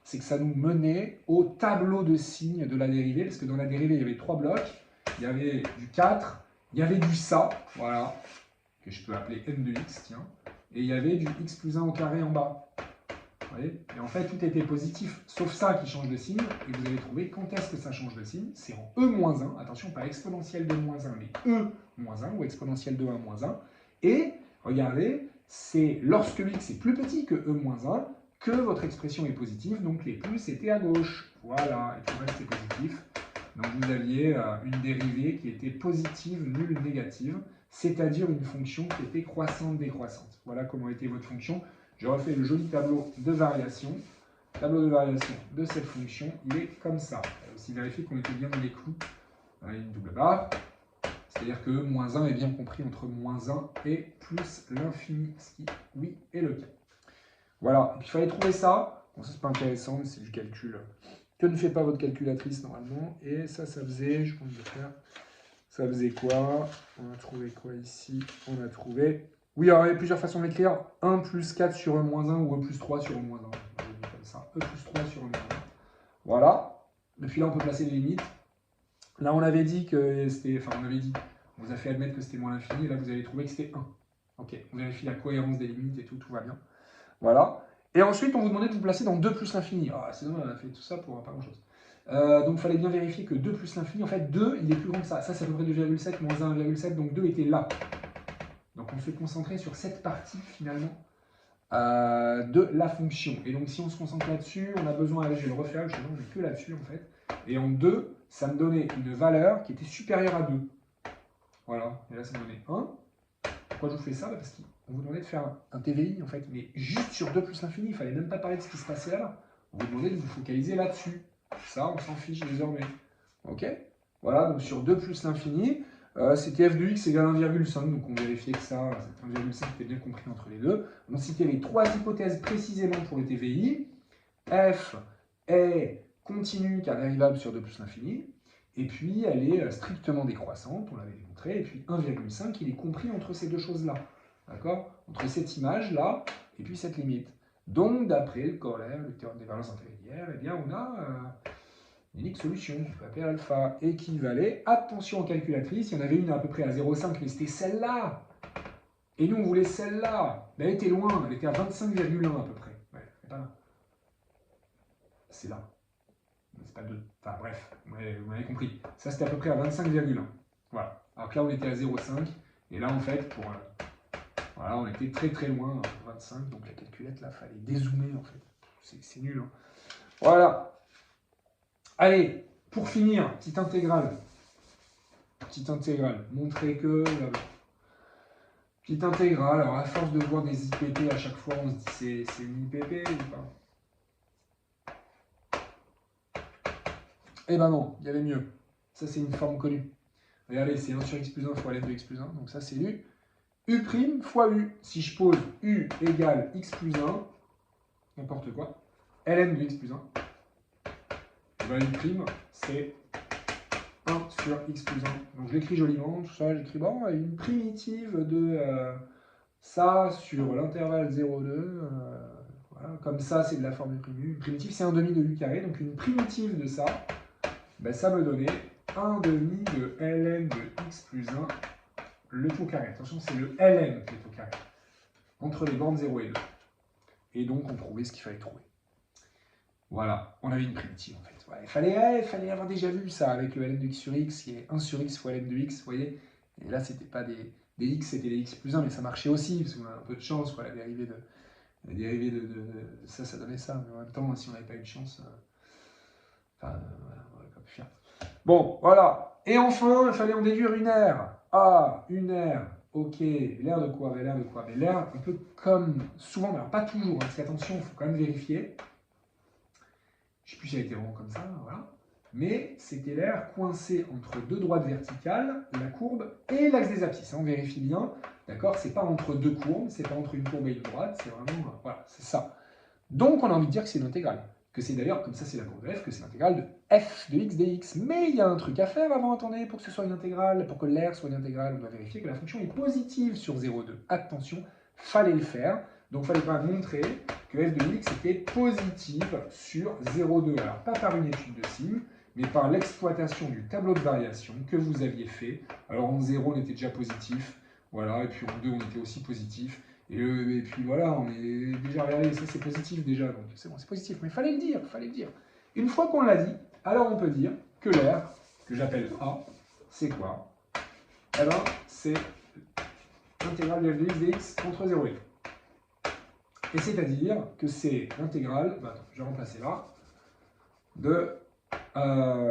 c'est que ça nous menait au tableau de signes de la dérivée, parce que dans la dérivée, il y avait 3 blocs, il y avait du 4, il y avait du ça, voilà, que je peux appeler n de x, tiens, et il y avait du x plus 1 au carré en bas. Et en fait, tout était positif, sauf ça qui change de signe. Et vous allez trouver quand est-ce que ça change de signe. C'est en e-1. Attention, pas exponentielle de -1, mais e-1 ou exponentielle de 1 -1. Et regardez, c'est lorsque x est plus petit que e-1 que votre expression est positive. Donc les plus étaient à gauche. Voilà, et tout le reste est positif. Donc vous aviez une dérivée qui était positive, nulle, négative, c'est-à-dire une fonction qui était croissante-décroissante. Voilà comment était votre fonction. Je refais le joli tableau de variation. Tableau de variation de cette fonction, il est comme ça. Il faut aussi vérifier qu'on était bien dans les clous. Une double barre. C'est-à-dire que -1 est bien compris entre -1 et plus l'infini, ce qui, oui, est le cas. Voilà, et puis il fallait trouver ça. Bon, ça c'est pas intéressant, mais c'est du calcul que ne fait pas votre calculatrice normalement. Et ça faisait, je compte le faire, ça faisait quoi? On a trouvé quoi ici? On a trouvé... Oui, alors il y a plusieurs façons d'écrire. 1 plus 4 sur e-1 ou e plus 3 sur e-1. Comme ça, e plus 3 sur e-1. Voilà. Depuis là, on peut placer les limites. Là, on avait dit que c'était... Enfin, on avait dit... On vous a fait admettre que c'était moins l'infini. Et là, vous allez trouver que c'était 1. Ok, on vérifie la cohérence des limites et tout va bien. Voilà. Et ensuite, on vous demandait de vous placer dans 2 plus l'infini. Ah, c'est dommage, on a fait tout ça pour pas grand-chose. Donc, il fallait bien vérifier que 2 plus l'infini, en fait, 2, il est plus grand que ça. Ça, c'est à peu près 2,7 moins 1,7, donc 2 était là. Donc, on se concentrait sur cette partie, finalement, de la fonction. Et donc, si on se concentre là-dessus, on a besoin, je vais le refaire, je sais pas, on n'est que là-dessus, en fait. Et en 2, ça me donnait une valeur qui était supérieure à 2. Voilà. Et là, ça me donnait 1. Pourquoi je vous fais ça? Parce qu'on vous demandait de faire un TVI, en fait, mais juste sur 2 plus l'infini. Il ne fallait même pas parler de ce qui se passait là. On vous demandait de vous focaliser là-dessus. Ça, on s'en fiche désormais. Ok? Voilà, donc sur 2 plus l'infini, c'était f de x égale 1,5. Donc on vérifiait que ça, cet 1,5 était bien compris entre les deux. On citait les 3 hypothèses précisément pour le TVI. F est continue car dérivable sur 2 plus l'infini. Et puis, elle est strictement décroissante, on l'avait démontré. Et puis, 1,5, il est compris entre ces deux choses-là. D'accord? Entre cette image-là et puis cette limite. Donc, d'après le corollaire, le théorème des valences intermédiaires, eh bien, on a une unique solution qu'on peut appeler alpha, et qui valait, attention aux calculatrices, il y en avait une à peu près à 0,5, mais c'était celle-là. Et nous, on voulait celle-là. Mais elle était loin, elle était à 25,1 à peu près. Ouais, elle est pas là. C'est là. C'est pas 2. Enfin bref, vous m'avez compris. Ça, c'était à peu près à 25,1. Voilà. Alors que là, on était à 0,5. Et là, en fait, voilà, on était très très loin, 25. Donc la calculette, là, fallait dézoomer, en fait. C'est nul. Hein. Voilà. Allez, pour finir, petite intégrale. Petite intégrale. Montrer que... Petite intégrale. Alors, à force de voir des IPP à chaque fois, on se dit c'est une IPP ou pas? Eh ben non, il y avait mieux. Ça, c'est une forme connue. Regardez, c'est 1 sur x plus 1 fois ln de x plus 1. Donc ça, c'est du U' fois U. Si je pose U égale x plus 1, n'importe quoi, ln de x plus 1, ben U', c'est 1 sur x plus 1. Donc je l'écris joliment, tout ça, j'écris bon, une primitive de ça sur l'intervalle 0,2, voilà, comme ça c'est de la forme de prime. Une primitive c'est 1 demi de u carré, donc une primitive de ça, ben, ça me donnait 1 demi de ln de x plus 1, le tout carré. Attention, c'est le ln qui est au carré, entre les bornes 0 et 2. Et donc on trouvait ce qu'il fallait trouver. Voilà, on avait une primitive en fait. Ouais, il fallait avoir déjà vu ça avec le ln de x sur x, qui est 1 sur x fois ln de x, vous voyez. Et là, c'était pas des x, c'était des x plus 1, mais ça marchait aussi, parce qu'on a un peu de chance, quoi, la dérivée de ça, ça donnait ça. Mais en même temps, si on n'avait pas eu de chance, voilà, on n'aurait pas pu faire. Bon, voilà. Et enfin, il fallait en déduire une aire. Ah, une aire. Ok, l'aire de quoi? L'aire de quoi? Mais l'aire, un peu comme souvent, mais alors pas toujours, hein, parce qu'attention, il faut quand même vérifier. Je ne sais plus si elle était vraiment comme ça, voilà. Mais c'était l'aire coincée entre deux droites verticales, la courbe et l'axe des abscisses. On vérifie bien, d'accord? C'est pas entre deux courbes, c'est pas entre une courbe et une droite, c'est vraiment, voilà, c'est ça. Donc on a envie de dire que c'est une intégrale. Que c'est d'ailleurs, comme ça c'est la courbe de f, que c'est l'intégrale de f de x dx. Mais il y a un truc à faire avant, attendez, pour que ce soit une intégrale, pour que l'aire soit une intégrale, on doit vérifier que la fonction est positive sur 0,2. Attention, fallait le faire. Donc il fallait quand même montrer que f de x était positive sur 0,2. Alors pas par une étude de signes, mais par l'exploitation du tableau de variation que vous aviez fait. Alors en 0, on était déjà positif, voilà, et puis en 2, on était aussi positif. Et puis voilà, on est déjà, regardé, ça c'est positif déjà, donc c'est bon, c'est positif, mais il fallait le dire, il fallait le dire. Une fois qu'on l'a dit, alors on peut dire que l'aire, que j'appelle A, c'est quoi? Eh ben, c'est l'intégrale de f de x dx entre 0 et 2. Et c'est-à-dire que c'est l'intégrale, bah attends, je vais remplacer là, de,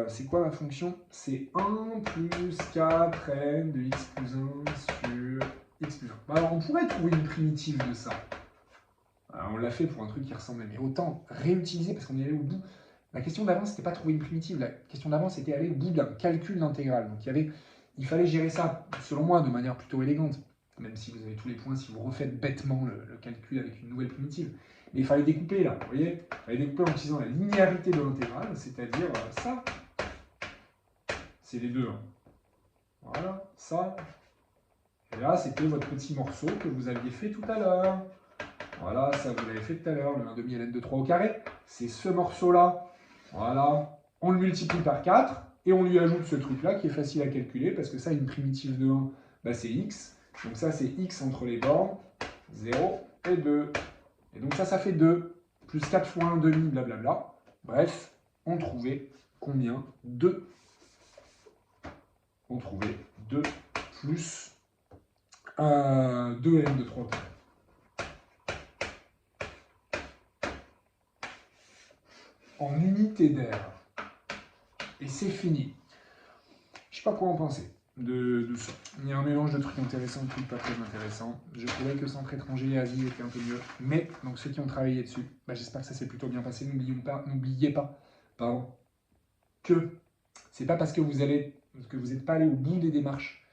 c'est quoi ma fonction? C'est 1 plus 4n de x plus 1 sur x plus 1. Bah alors on pourrait trouver une primitive de ça. Alors, on l'a fait pour un truc qui ressemblait, mais autant réutiliser parce qu'on est allé au bout. La question d'avant, c'était pas trouver une primitive, la question d'avant, c'était aller au bout d'un calcul d'intégrale. Donc il fallait gérer ça, selon moi, de manière plutôt élégante. Même si vous avez tous les points, si vous refaites bêtement le calcul avec une nouvelle primitive. Mais il fallait découper là, vous voyez? Il fallait découper en utilisant la linéarité de l'intégrale, c'est-à-dire ça. C'est les deux. Hein. Voilà, ça. Et là, c'était votre petit morceau que vous aviez fait tout à l'heure. Voilà, ça vous l'avez fait tout à l'heure, le 1 demi ln de 3 au carré. C'est ce morceau-là. Voilà. On le multiplie par 4 et on lui ajoute ce truc-là qui est facile à calculer parce que ça, une primitive de 1, bah, c'est x. Donc ça, c'est x entre les bornes, 0 et 2. Et donc ça fait 2, plus 4 fois 1 demi, blablabla. Bref, on trouvait combien? 2. On trouvait 2 plus 2 ln de 3 au carré. En unité d'air. Et c'est fini. Je sais pas quoi en penser de ça. Il y a un mélange de trucs intéressants, de trucs pas très intéressants. Je trouvais que Centre étranger et Asie était un peu mieux. Mais, donc ceux qui ont travaillé dessus, bah, j'espère que ça s'est plutôt bien passé. N'oubliez pas, pardon, que c'est pas parce que vous n'êtes pas allé au bout des démarches,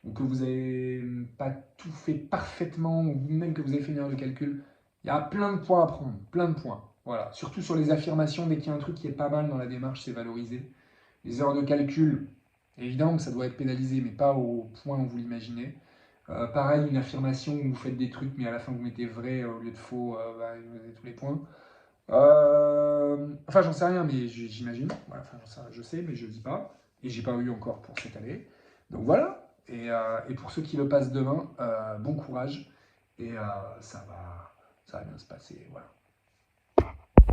ou que vous n'avez pas tout fait parfaitement, ou même que vous avez fait une erreur de calcul. Il y a plein de points à prendre, plein de points. Voilà. Surtout sur les affirmations, dès qu'il y a un truc qui est pas mal dans la démarche, c'est valorisé. Les erreurs de calcul, évidemment que ça doit être pénalisé, mais pas au point où vous l'imaginez. Pareil, une affirmation où vous faites des trucs, mais à la fin vous mettez vrai au lieu de faux, vous avez tous les points. Enfin, j'en sais rien, mais j'imagine. Voilà, enfin, je sais, mais je ne dis pas. Et j'ai pas eu encore pour cette année. Donc voilà. Et pour ceux qui le passent demain, bon courage. Et ça va bien se passer. Voilà.